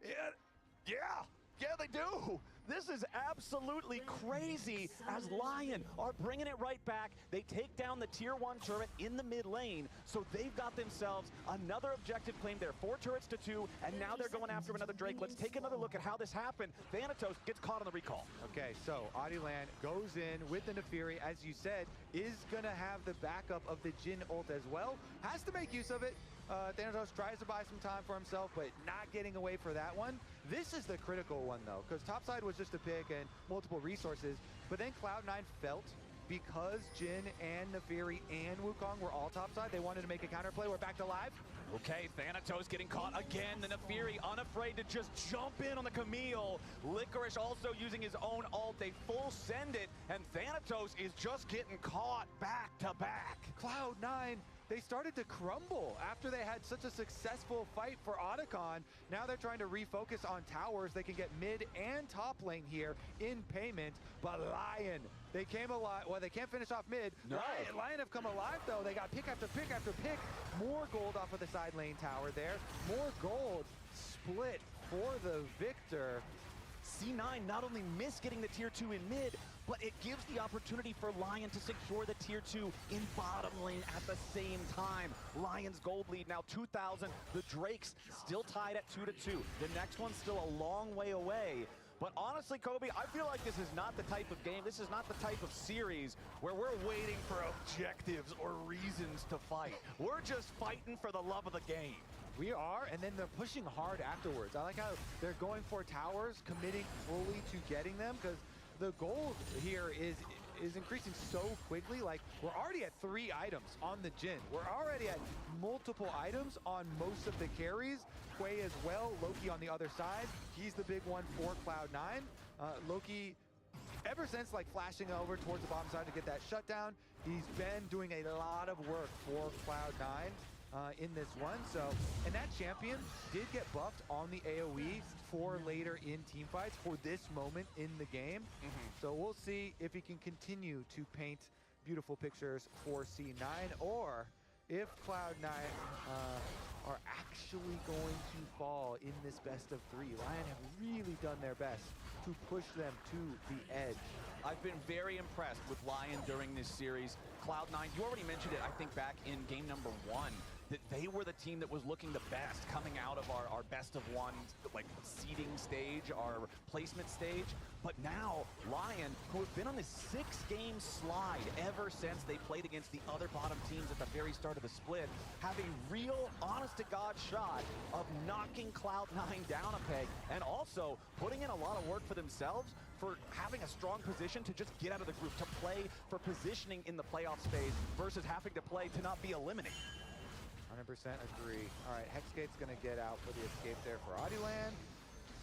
Yeah, they do. This is absolutely crazy as Lyon are bringing it right back. They take down the tier 1 turret in the mid lane, so they've got themselves another objective claim there. 4 turrets to 2, and now they're going after another Drake. Let's take another look at how this happened. ThaNatos gets caught on the recall. Okay, so Adilan goes in with the Nefiri, as you said, is going to have the backup of the Jhin ult as well. Has to make use of it. ThaNatos tries to buy some time for himself, but not getting away for that one. This is the critical one, though, because topside was just a pick and multiple resources, but then Cloud9 felt because Jhin and Nefiri and Wukong were all topside, they wanted to make a counterplay. We're back to live. Okay, ThaNatos getting caught again. The Nefiri unafraid to just jump in on the Camille. Licorice also using his own ult. They full send it, and ThaNatos is just getting caught back to back. Cloud9, they started to crumble after they had such a successful fight for Otacon. Now they're trying to refocus on towers. They can get mid and top lane here in payment, but Lyon, they came alive. Well, they can't finish off mid. No. Lyon have come alive, though. They got pick after pick after pick. More gold off of the side lane tower there. More gold split for the victor. C9 not only missed getting the tier 2 in mid, but it gives the opportunity for Lyon to secure the tier 2 in bottom lane at the same time. Lyon's gold lead now 2,000. The Drakes still tied at 2-2. The next one's still a long way away. But honestly, Kobe, I feel like this is not the type of game, this is not the type of series where we're waiting for objectives or reasons to fight. We're just fighting for the love of the game. We are, and then they're pushing hard afterwards. I like how they're going for towers, committing fully to getting them, because the gold here is increasing so quickly. Like, we're already at 3 items on the Jhin. We're already at multiple items on most of the carries. Quay as well, Loki on the other side. He's the big one for Cloud9. Loki, ever since like flashing over towards the bottom side to get that shutdown, he's been doing a lot of work for Cloud9. In this one, so, and that champion did get buffed on the AoE for later in team fights for this moment in the game. So we'll see if he can continue to paint beautiful pictures for C9, or if Cloud9 are actually going to fall in this best of 3. Lyon have really done their best to push them to the edge. I've been very impressed with Lyon during this series. Cloud9, you already mentioned it, I think, back in game number 1. That they were the team that was looking the best coming out of our best of 1 like seeding stage, our placement stage. But now Lyon, who have been on this 6-game slide ever since they played against the other bottom teams at the very start of the split, have a real honest-to-God shot of knocking Cloud9 down a peg, and also putting in a lot of work for themselves for having a strong position to just get out of the group, to play for positioning in the playoff phase versus having to play to not be eliminated. 100% agree. All right, Hexgate's going to get out for the escape there for Adilan.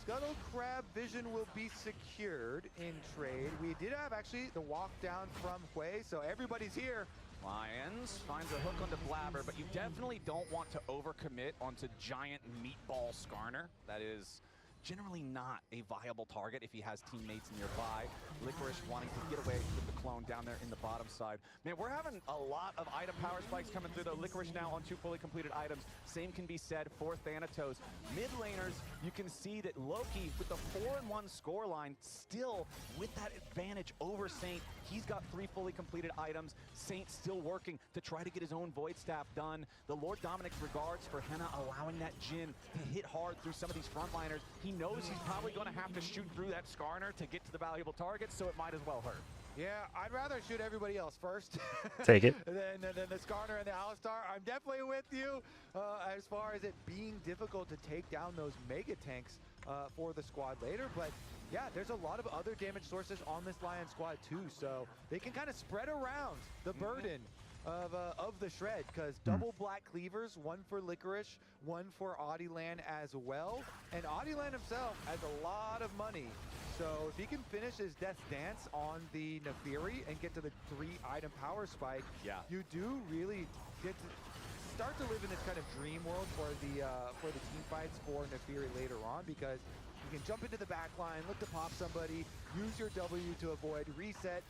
Scuttle Crab Vision will be secured in trade. We did have actually the walk down from Hui, so everybody's here. Lions finds a hook onto Blabber, but you definitely don't want to overcommit onto giant meatball Skarner. That is generally not a viable target if he has teammates nearby. Licorice wanting to get away with the clone down there in the bottom side. Man, we're having a lot of item power spikes coming through though. Licorice now on 2 fully completed items. Same can be said for ThaNatos. Mid laners, you can see that Loki with the 4-1 scoreline still with that advantage over Saint. He's got 3 fully completed items. Saint still working to try to get his own Void Staff done. The Lord Dominic's regards for Henna allowing that Jhin to hit hard through some of these frontliners. He knows he's probably going to have to shoot through that Skarner to get to the valuable targets, so it might as well hurt. Yeah, I'd rather shoot everybody else first. Take it. than the Skarner and the Alistar. I'm definitely with you as far as it being difficult to take down those mega tanks for the squad later, but yeah, there's a lot of other damage sources on this Lyon squad too, so they can kind of spread around the burden of the shred, because double black cleavers, 1 for Licorice, 1 for Adilan as well, and Adilan himself has a lot of money, so if he can finish his Death Dance on the Nefiri and get to the 3-item power spike, you do really get to start to live in this kind of dream world for the team fights for Nefiri later on, because you can jump into the back line, look to pop somebody, use your W to avoid, reset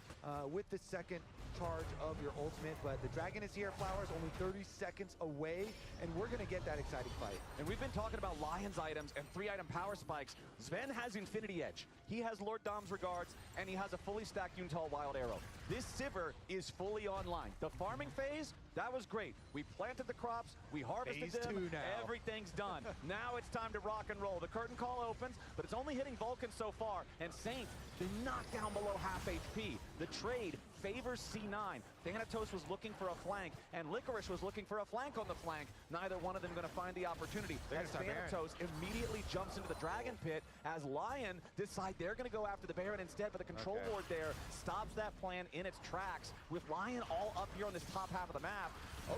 with the second charge of your ultimate, but the dragon is here, Flowers, only 30 seconds away, and we're going to get that exciting fight. And we've been talking about Lyon's items and 3-item power spikes. Sven has Infinity Edge. he has Lord Dom's regards, and he has a fully stacked Yuntal Wild Arrow. This Sivir is fully online. The farming phase, that was great. We planted the crops, we harvested Phase them, 2 now. everything's done. Now it's time to rock and roll. The curtain call opens, but it's only hitting Vulcan so far, and Saint, they knocked down below half HP. The trade favors C9. Thanatos was looking for a flank, and Licorice was looking for a flank on the flank. Neither one of them going to find the opportunity. As Thanatos immediately jumps into the Dragon Pit, as Lyon decide they're going to go after the Baron instead, but the control board there stops that plan in its tracks, with Lyon all up here on this top half of the map.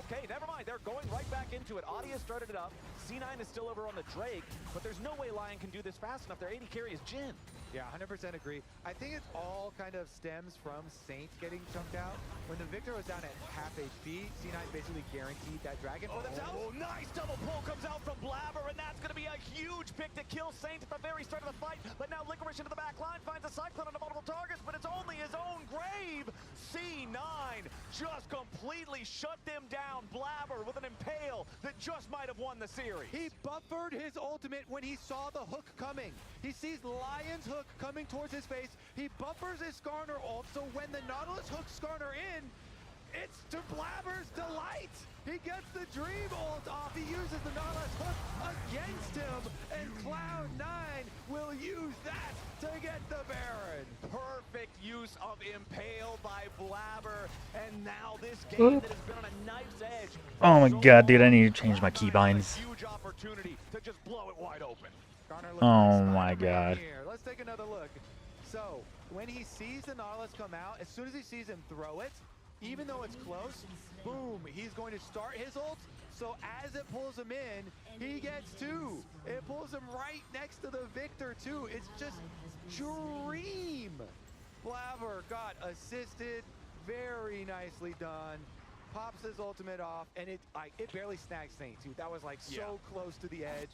Okay, never mind. They're going right back into it. Audia started it up. C9 is still over on the Drake, but there's no way Lyon can do this fast enough. Their AD carry is Jhin. Yeah, 100% agree. I think it all kind of stems from Saint getting chunked out. When the Victor was down at half HP, C9 basically guaranteed that Dragon for themselves. Oh, nice double pull comes out from Blabber, and that's going to be a huge pick to kill Saint at the very start of the fight. But now Licorice into the back line, finds a Cyclone on multiple targets, but it's only his own grave. C9 just completely shut them down. Blabber with an impale that just might have won the series. He buffered his ultimate when he saw the hook coming. He sees Lion's hook coming towards his face. He buffers his Skarner ult, so when the Nautilus hooks Skarner in, it's to Blabber's delight. He gets the Dream ult off. He uses the Nautilus hook against him, and Cloud9 will use that to get the Baron. Perfect use of Impale by Blabber, and now this game that has been on a knife's edge. Oh my god, dude, I need to change my keybinds. Huge opportunity to just blow it wide open. Oh my god. Let's take another look. So, when he sees the Nautilus come out, as soon as he sees him throw it, even though it's close, boom, he's going to start his ult. So as it pulls him in, he gets two. It pulls him right next to the Victor too. It's just dream. Blabber got assisted, very nicely done. Pops his ultimate off, and it barely snags Saint too. That was like so close to the edge.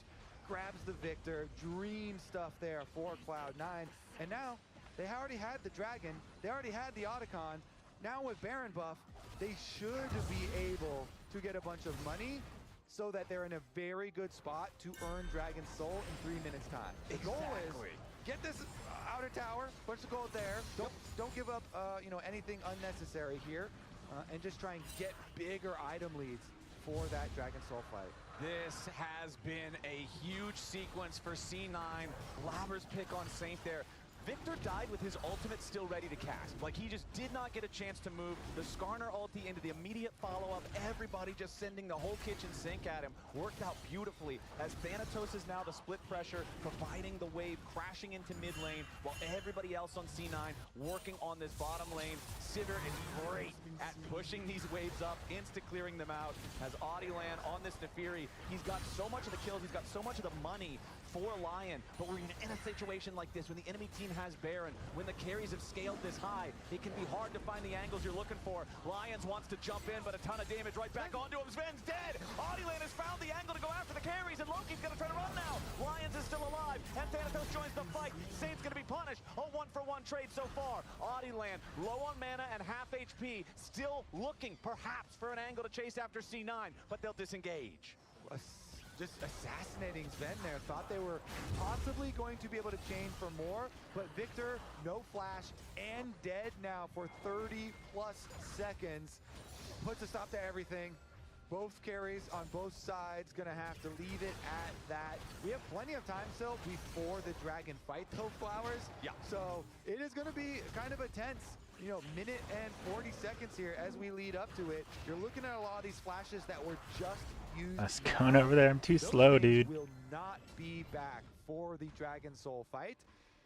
Grabs the Victor, dream stuff there for Cloud9. And now, they already had the Dragon, they already had the Otacon. Now with Baron buff, they should be able to get a bunch of money so that they're in a very good spot to earn Dragon's Soul in 3 minutes time. The goal is, get this outer tower, bunch of gold there. Don't give up anything unnecessary here, and just try and get bigger item leads for that Dragon Soul fight. This has been a huge sequence for C9. Blabber's pick on Saint there. Victor died with his ultimate still ready to cast. Like, he just did not get a chance to move. The Skarner ulti into the immediate follow-up. Everybody just sending the whole kitchen sink at him. Worked out beautifully as Thanatos is now the split pressure, providing the wave, crashing into mid lane, while everybody else on C9 working on this bottom lane. Sivir is great at pushing these waves up, insta-clearing them out. As Audiland on this Nefiri, he's got so much of the kills, he's got so much of the money for Lyon, but we're in a situation like this when the enemy team has Baron, when the carries have scaled this high, it can be hard to find the angles you're looking for. Lions wants to jump in, but a ton of damage right back onto him. Sven's dead. Audiland has found the angle to go after the carries, and Loki's gonna try to run now. Lions is still alive, and Thanatos joins the fight. Saint's gonna be punished. A 1-for-1 trade so far. Audiland low on mana and half HP, still looking perhaps for an angle to chase after C9, but they'll disengage. Just assassinating Sven there. Thought they were possibly going to be able to chain for more, but Victor, no flash, and dead now for 30 plus seconds. Puts a stop to everything. Both carries on both sides, gonna have to leave it at that. We have plenty of time still before the Dragon fight though, Flowers. Yeah. So it is gonna be kind of a tense, minute and 40 seconds here as we lead up to it. You're looking at a lot of these flashes that were just used. I was going over there. I'm too slow, dude. Will not be back for the Dragon Soul fight.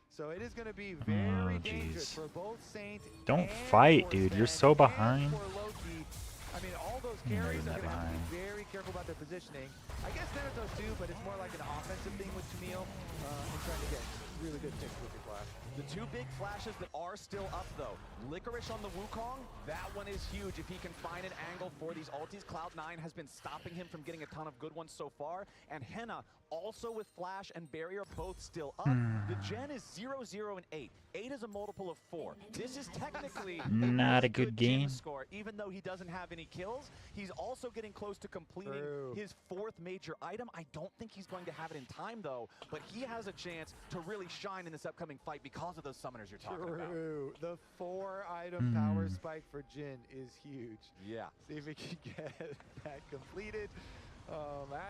So it is going to be very dangerous for both Saint. Don't fight, dude. You're so behind. I mean, all those carries are going to have to be very careful about their positioning. I guess Thanatos too, but it's more like an offensive thing with Camille and trying to get really good picks with your flash. The two big flashes that are still up, though. Licorice on the Wukong, that one is huge. If he can find an angle for these ultis, Cloud9 has been stopping him from getting a ton of good ones so far. And Henna also with Flash and Barrier both still up. The gen is 0, 0, and 8. 8 is a multiple of 4. This is technically not a good game score, even though he doesn't have any kills. He's also getting close to completing his 4th major item. I don't think he's going to have it in time, though, but he has a chance to really shine in this upcoming fight because of those summoners you're talking about. The 4-item power spike for Jin is huge. Yeah. See if we can get that completed.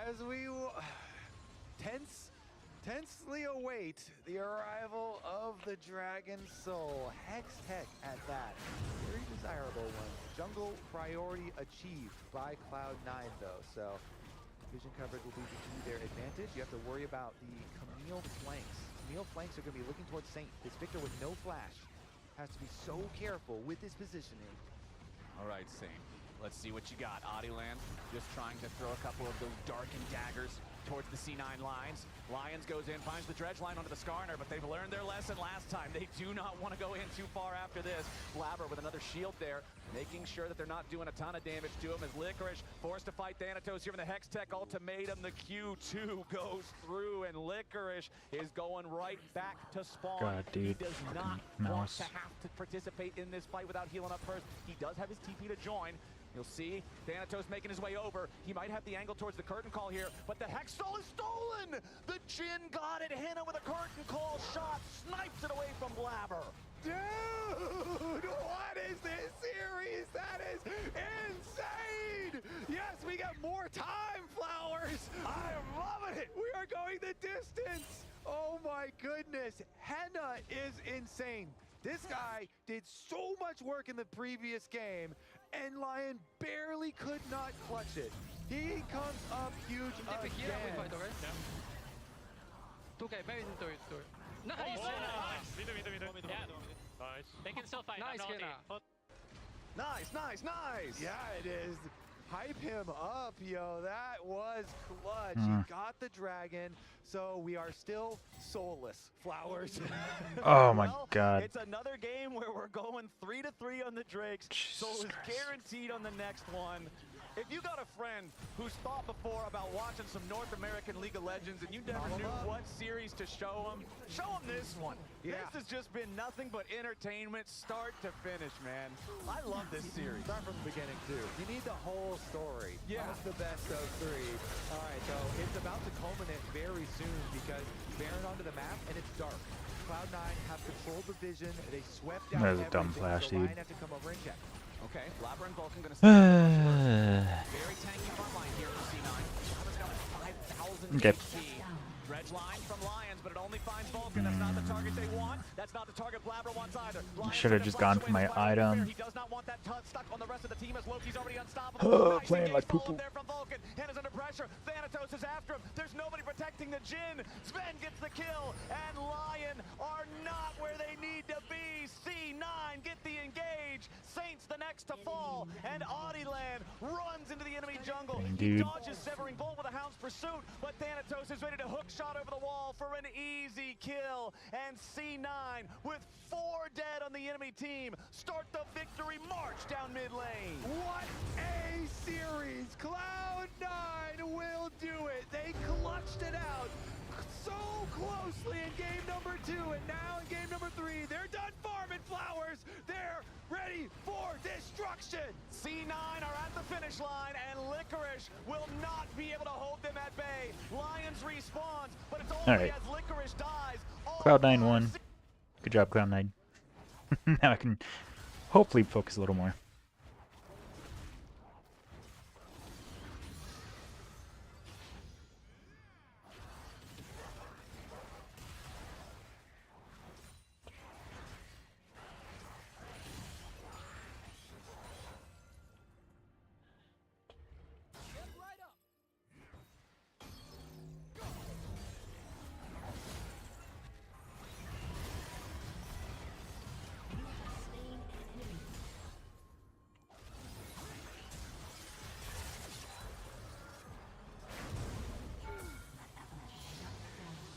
As we tensely await the arrival of the Dragon Soul. Hex Tech at that. Very desirable one. Jungle priority achieved by Cloud9 though, so vision coverage will be to their advantage. You have to worry about the Camille flanks. Camille flanks are going to be looking towards Saint. This Victor with no flash has to be so careful with his positioning. All right, Saint. Let's see what you got. Adiland just trying to throw a couple of those darkened daggers towards the C9 lines. Lions goes in, finds the dredge line onto the Skarner, but they've learned their lesson last time. They do not want to go in too far after this. Blabber with another shield there, making sure that they're not doing a ton of damage to him as Licorice forced to fight THANATOS here from the Hex Tech ultimatum. The Q2 goes through and Licorice is going right back to spawn. God, dude. He does not want to have to participate in this fight without healing up first. He does have his TP to join. You'll see THANATOS making his way over. He might have the angle towards the curtain call here, but the Hex Soul is stolen! The Jin got it. Hina with a curtain call shot, snipes it away from Blabber. Dude, what is this series? That is insane! Yes, we got more time, Flowers! I am loving it! We are going the distance! Oh my goodness, Henna is insane. This guy did so much work in the previous game, and Lyon barely could not clutch it. He comes up huge again. Nice! Nice. They can still fight. Nice, Nice, nice, nice! Yeah, it is. Hype him up, yo. That was clutch. He got the dragon, so we are still soulless, Flowers. Oh my god. It's another game where we're going 3-3 on the Drakes. Soul is guaranteed on the next one. If you got a friend who's thought before about watching some North American League of Legends and you never knew what series to show them this one. Yeah. This has just been nothing but entertainment, start to finish, man. I love this series. Start from the beginning, too. You need the whole story. Yeah. That's the best of 3. All right, so it's about to culminate very soon because Baron onto the map and it's dark. Cloud9 have controlled the vision. They swept out That was a dumb flash, so dude. Lion have to come over and check. Okay, Blabber and Vulcan gonna stay very tanky front line here for C9. Blabber's got like 5,000 Okay. HP. Dredge line from Lions, but it only finds Vulcan. That's not the target they want. That's not the target Blabber wants either. Should have just gone for my item. He does not want that stuck on the rest of the team as Loki's already unstoppable. Nice playing like engage poo-poo. there from Vulcan. Hannah's under pressure. THANATOS is after him. There's nobody protecting the Jin. Sven gets the kill, and Lion are not where they need to be. C9 get the engage. Saints the next to fall, and Adiland runs into the enemy jungle. He dodges Severing Bolt with a Hound's Pursuit, but THANATOS is ready to hook shot over the wall for an easy kill. And C9 with 4 dead on the enemy team start the victory march down mid lane. What a series! Cloud9 will do it. They clutched it out so closely in game number 2, and now in game number 3, they're done farming, Flowers. They're ready for destruction. C9 are at the finish line, and Licorice will not be able to hold them at bay. Lions respawns, but it's only as Licorice dies. Cloud9 won. Good job, Cloud9. Now I can hopefully focus a little more.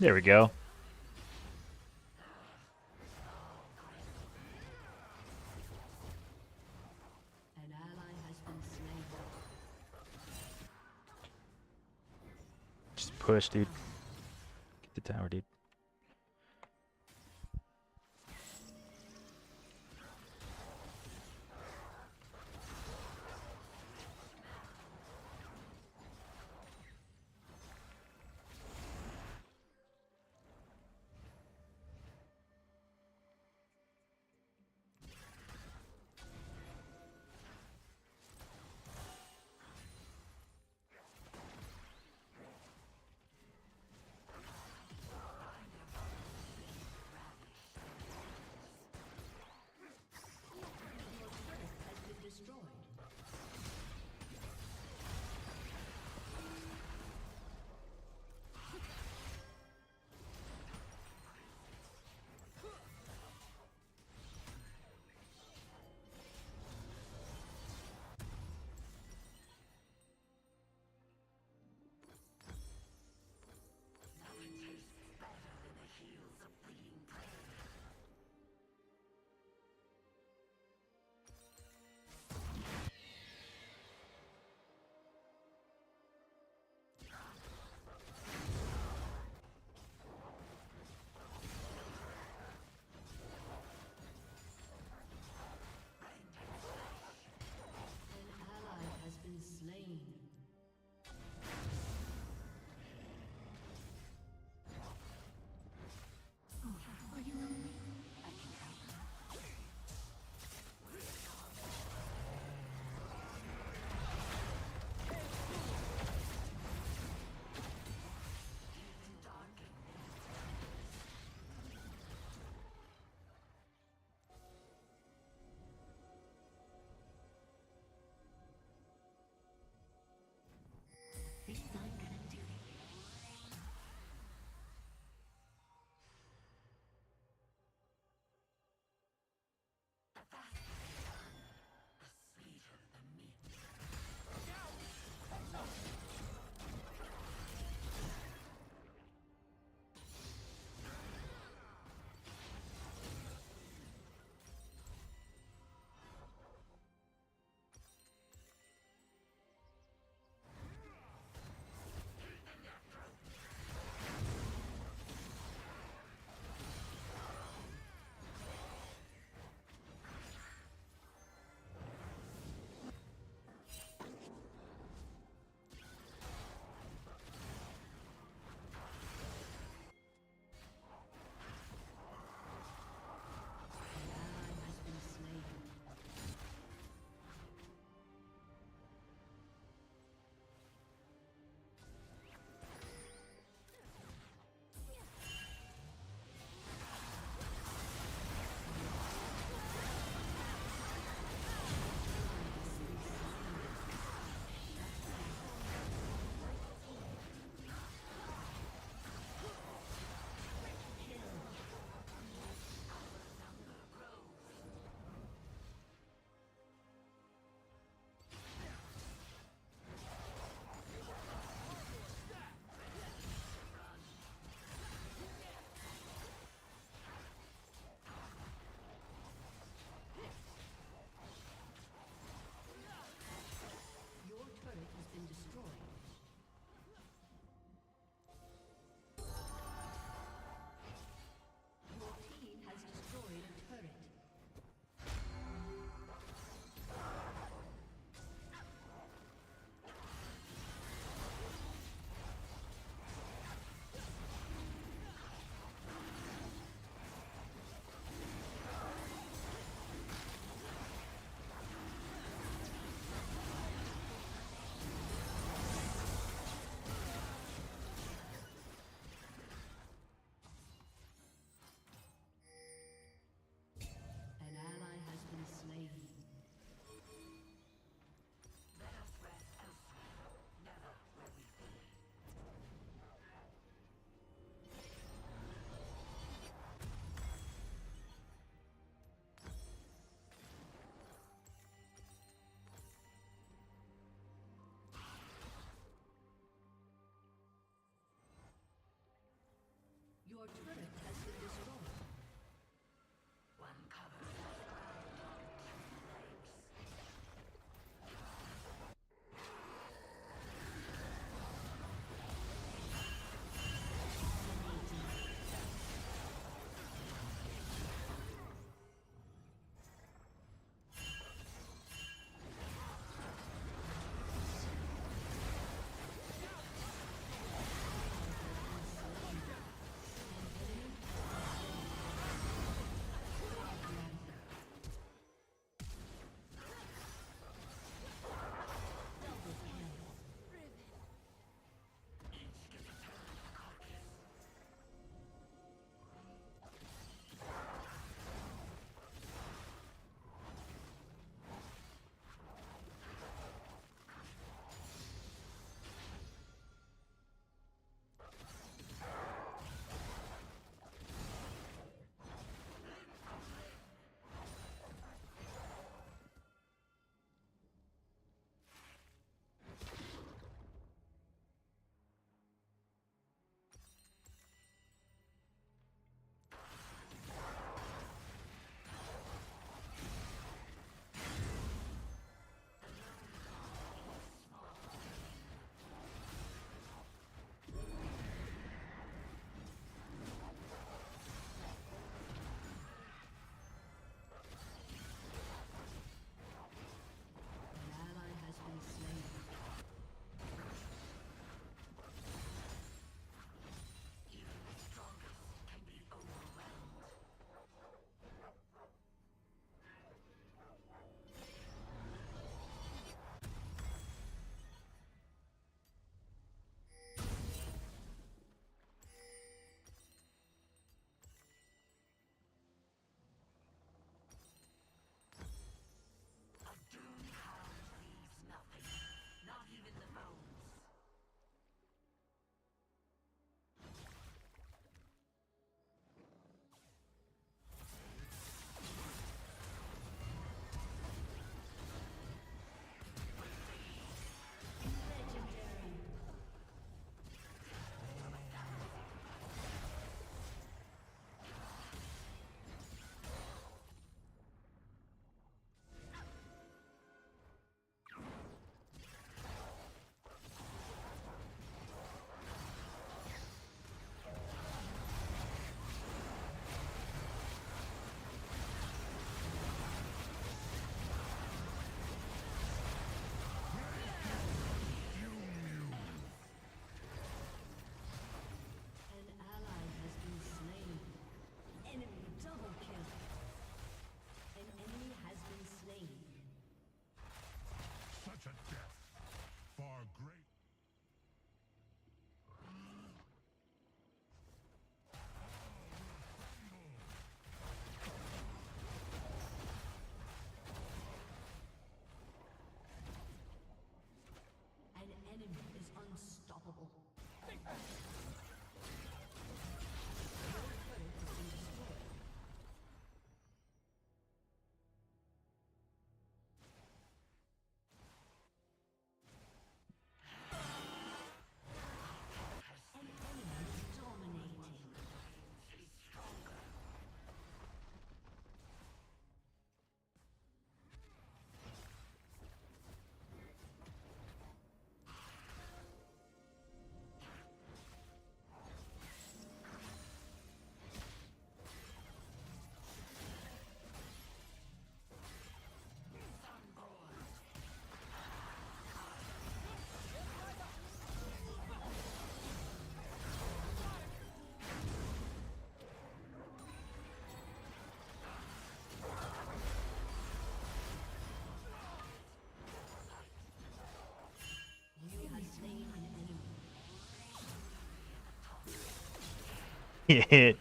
There we go. An ally has been slain. Just push, dude. tower, dude. Shit.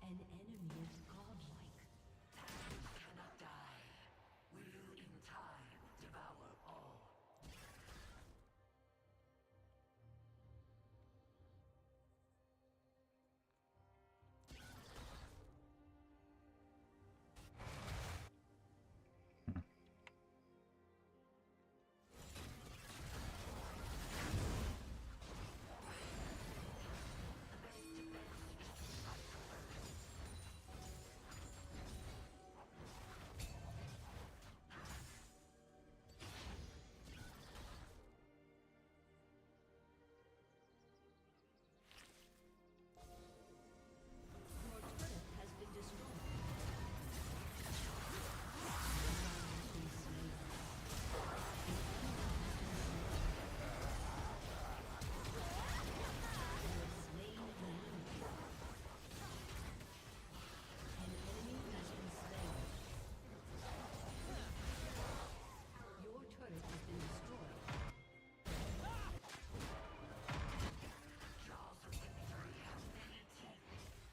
An enemy is godlike. You cannot die. Will in time devour all.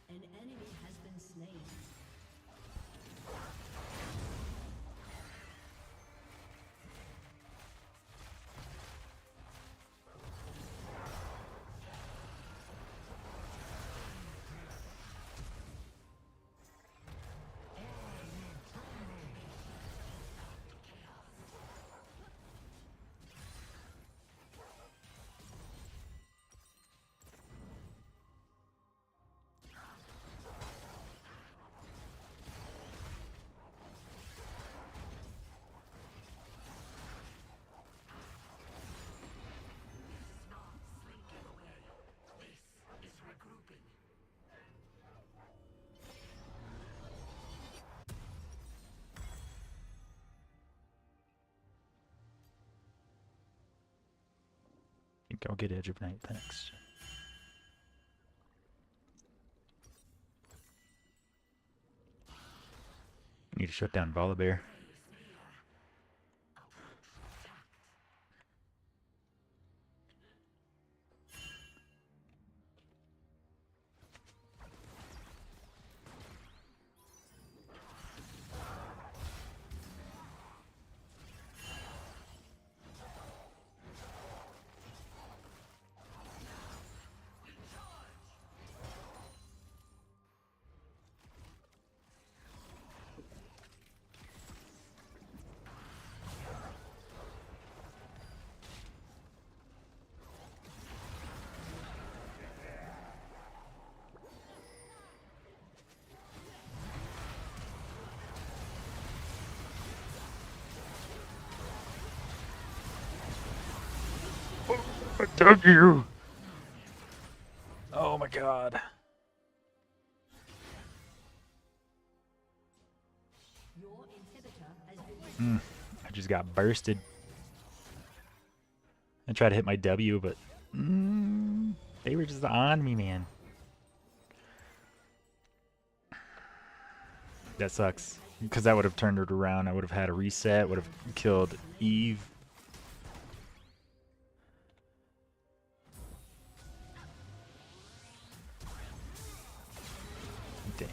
An enemy has been slain. Go get Edge of Night, thanks. Need to shut down Volibear. I took you. Oh my god. I just got bursted. I tried to hit my W, but they were just on me, man. That sucks. Because that would have turned it around. I would have had a reset, would have killed Eve. Dang.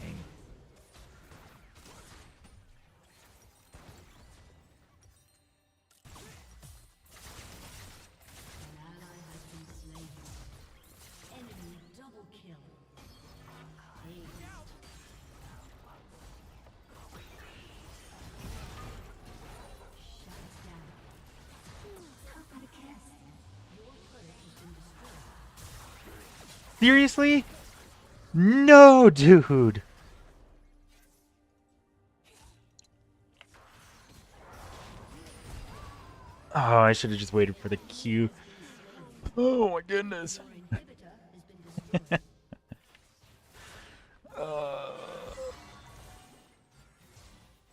Seriously? No, dude. Oh, I should have just waited for the Q. Oh my goodness.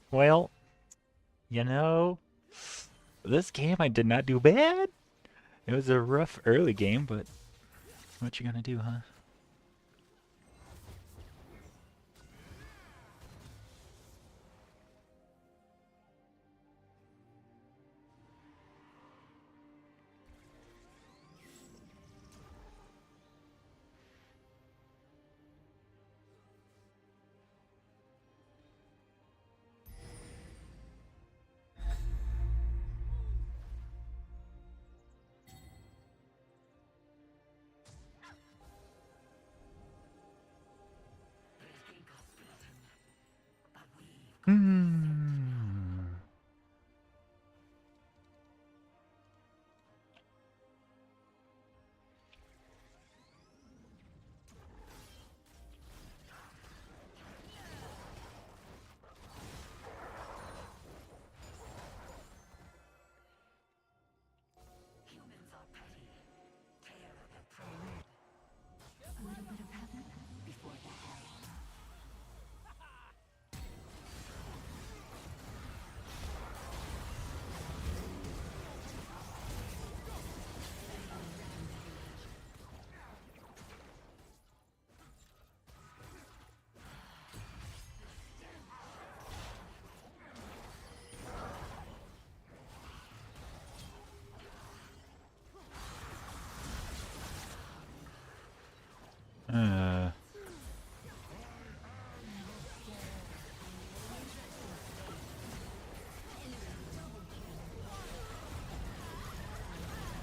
Well, you know, this game I did not do bad. It was a rough early game, but what you gonna do, huh?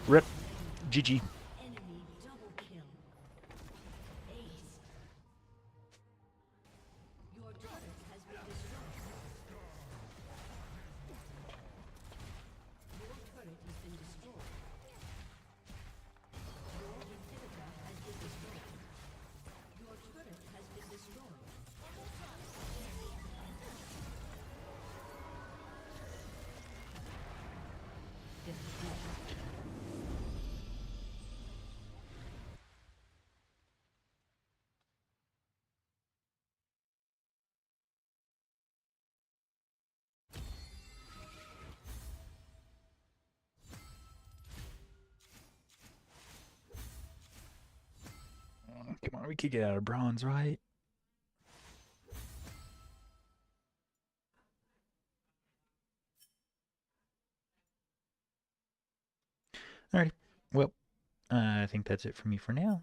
Rip. GG. Come on, we could get out of bronze, right? Alright, well, I think that's it for me for now.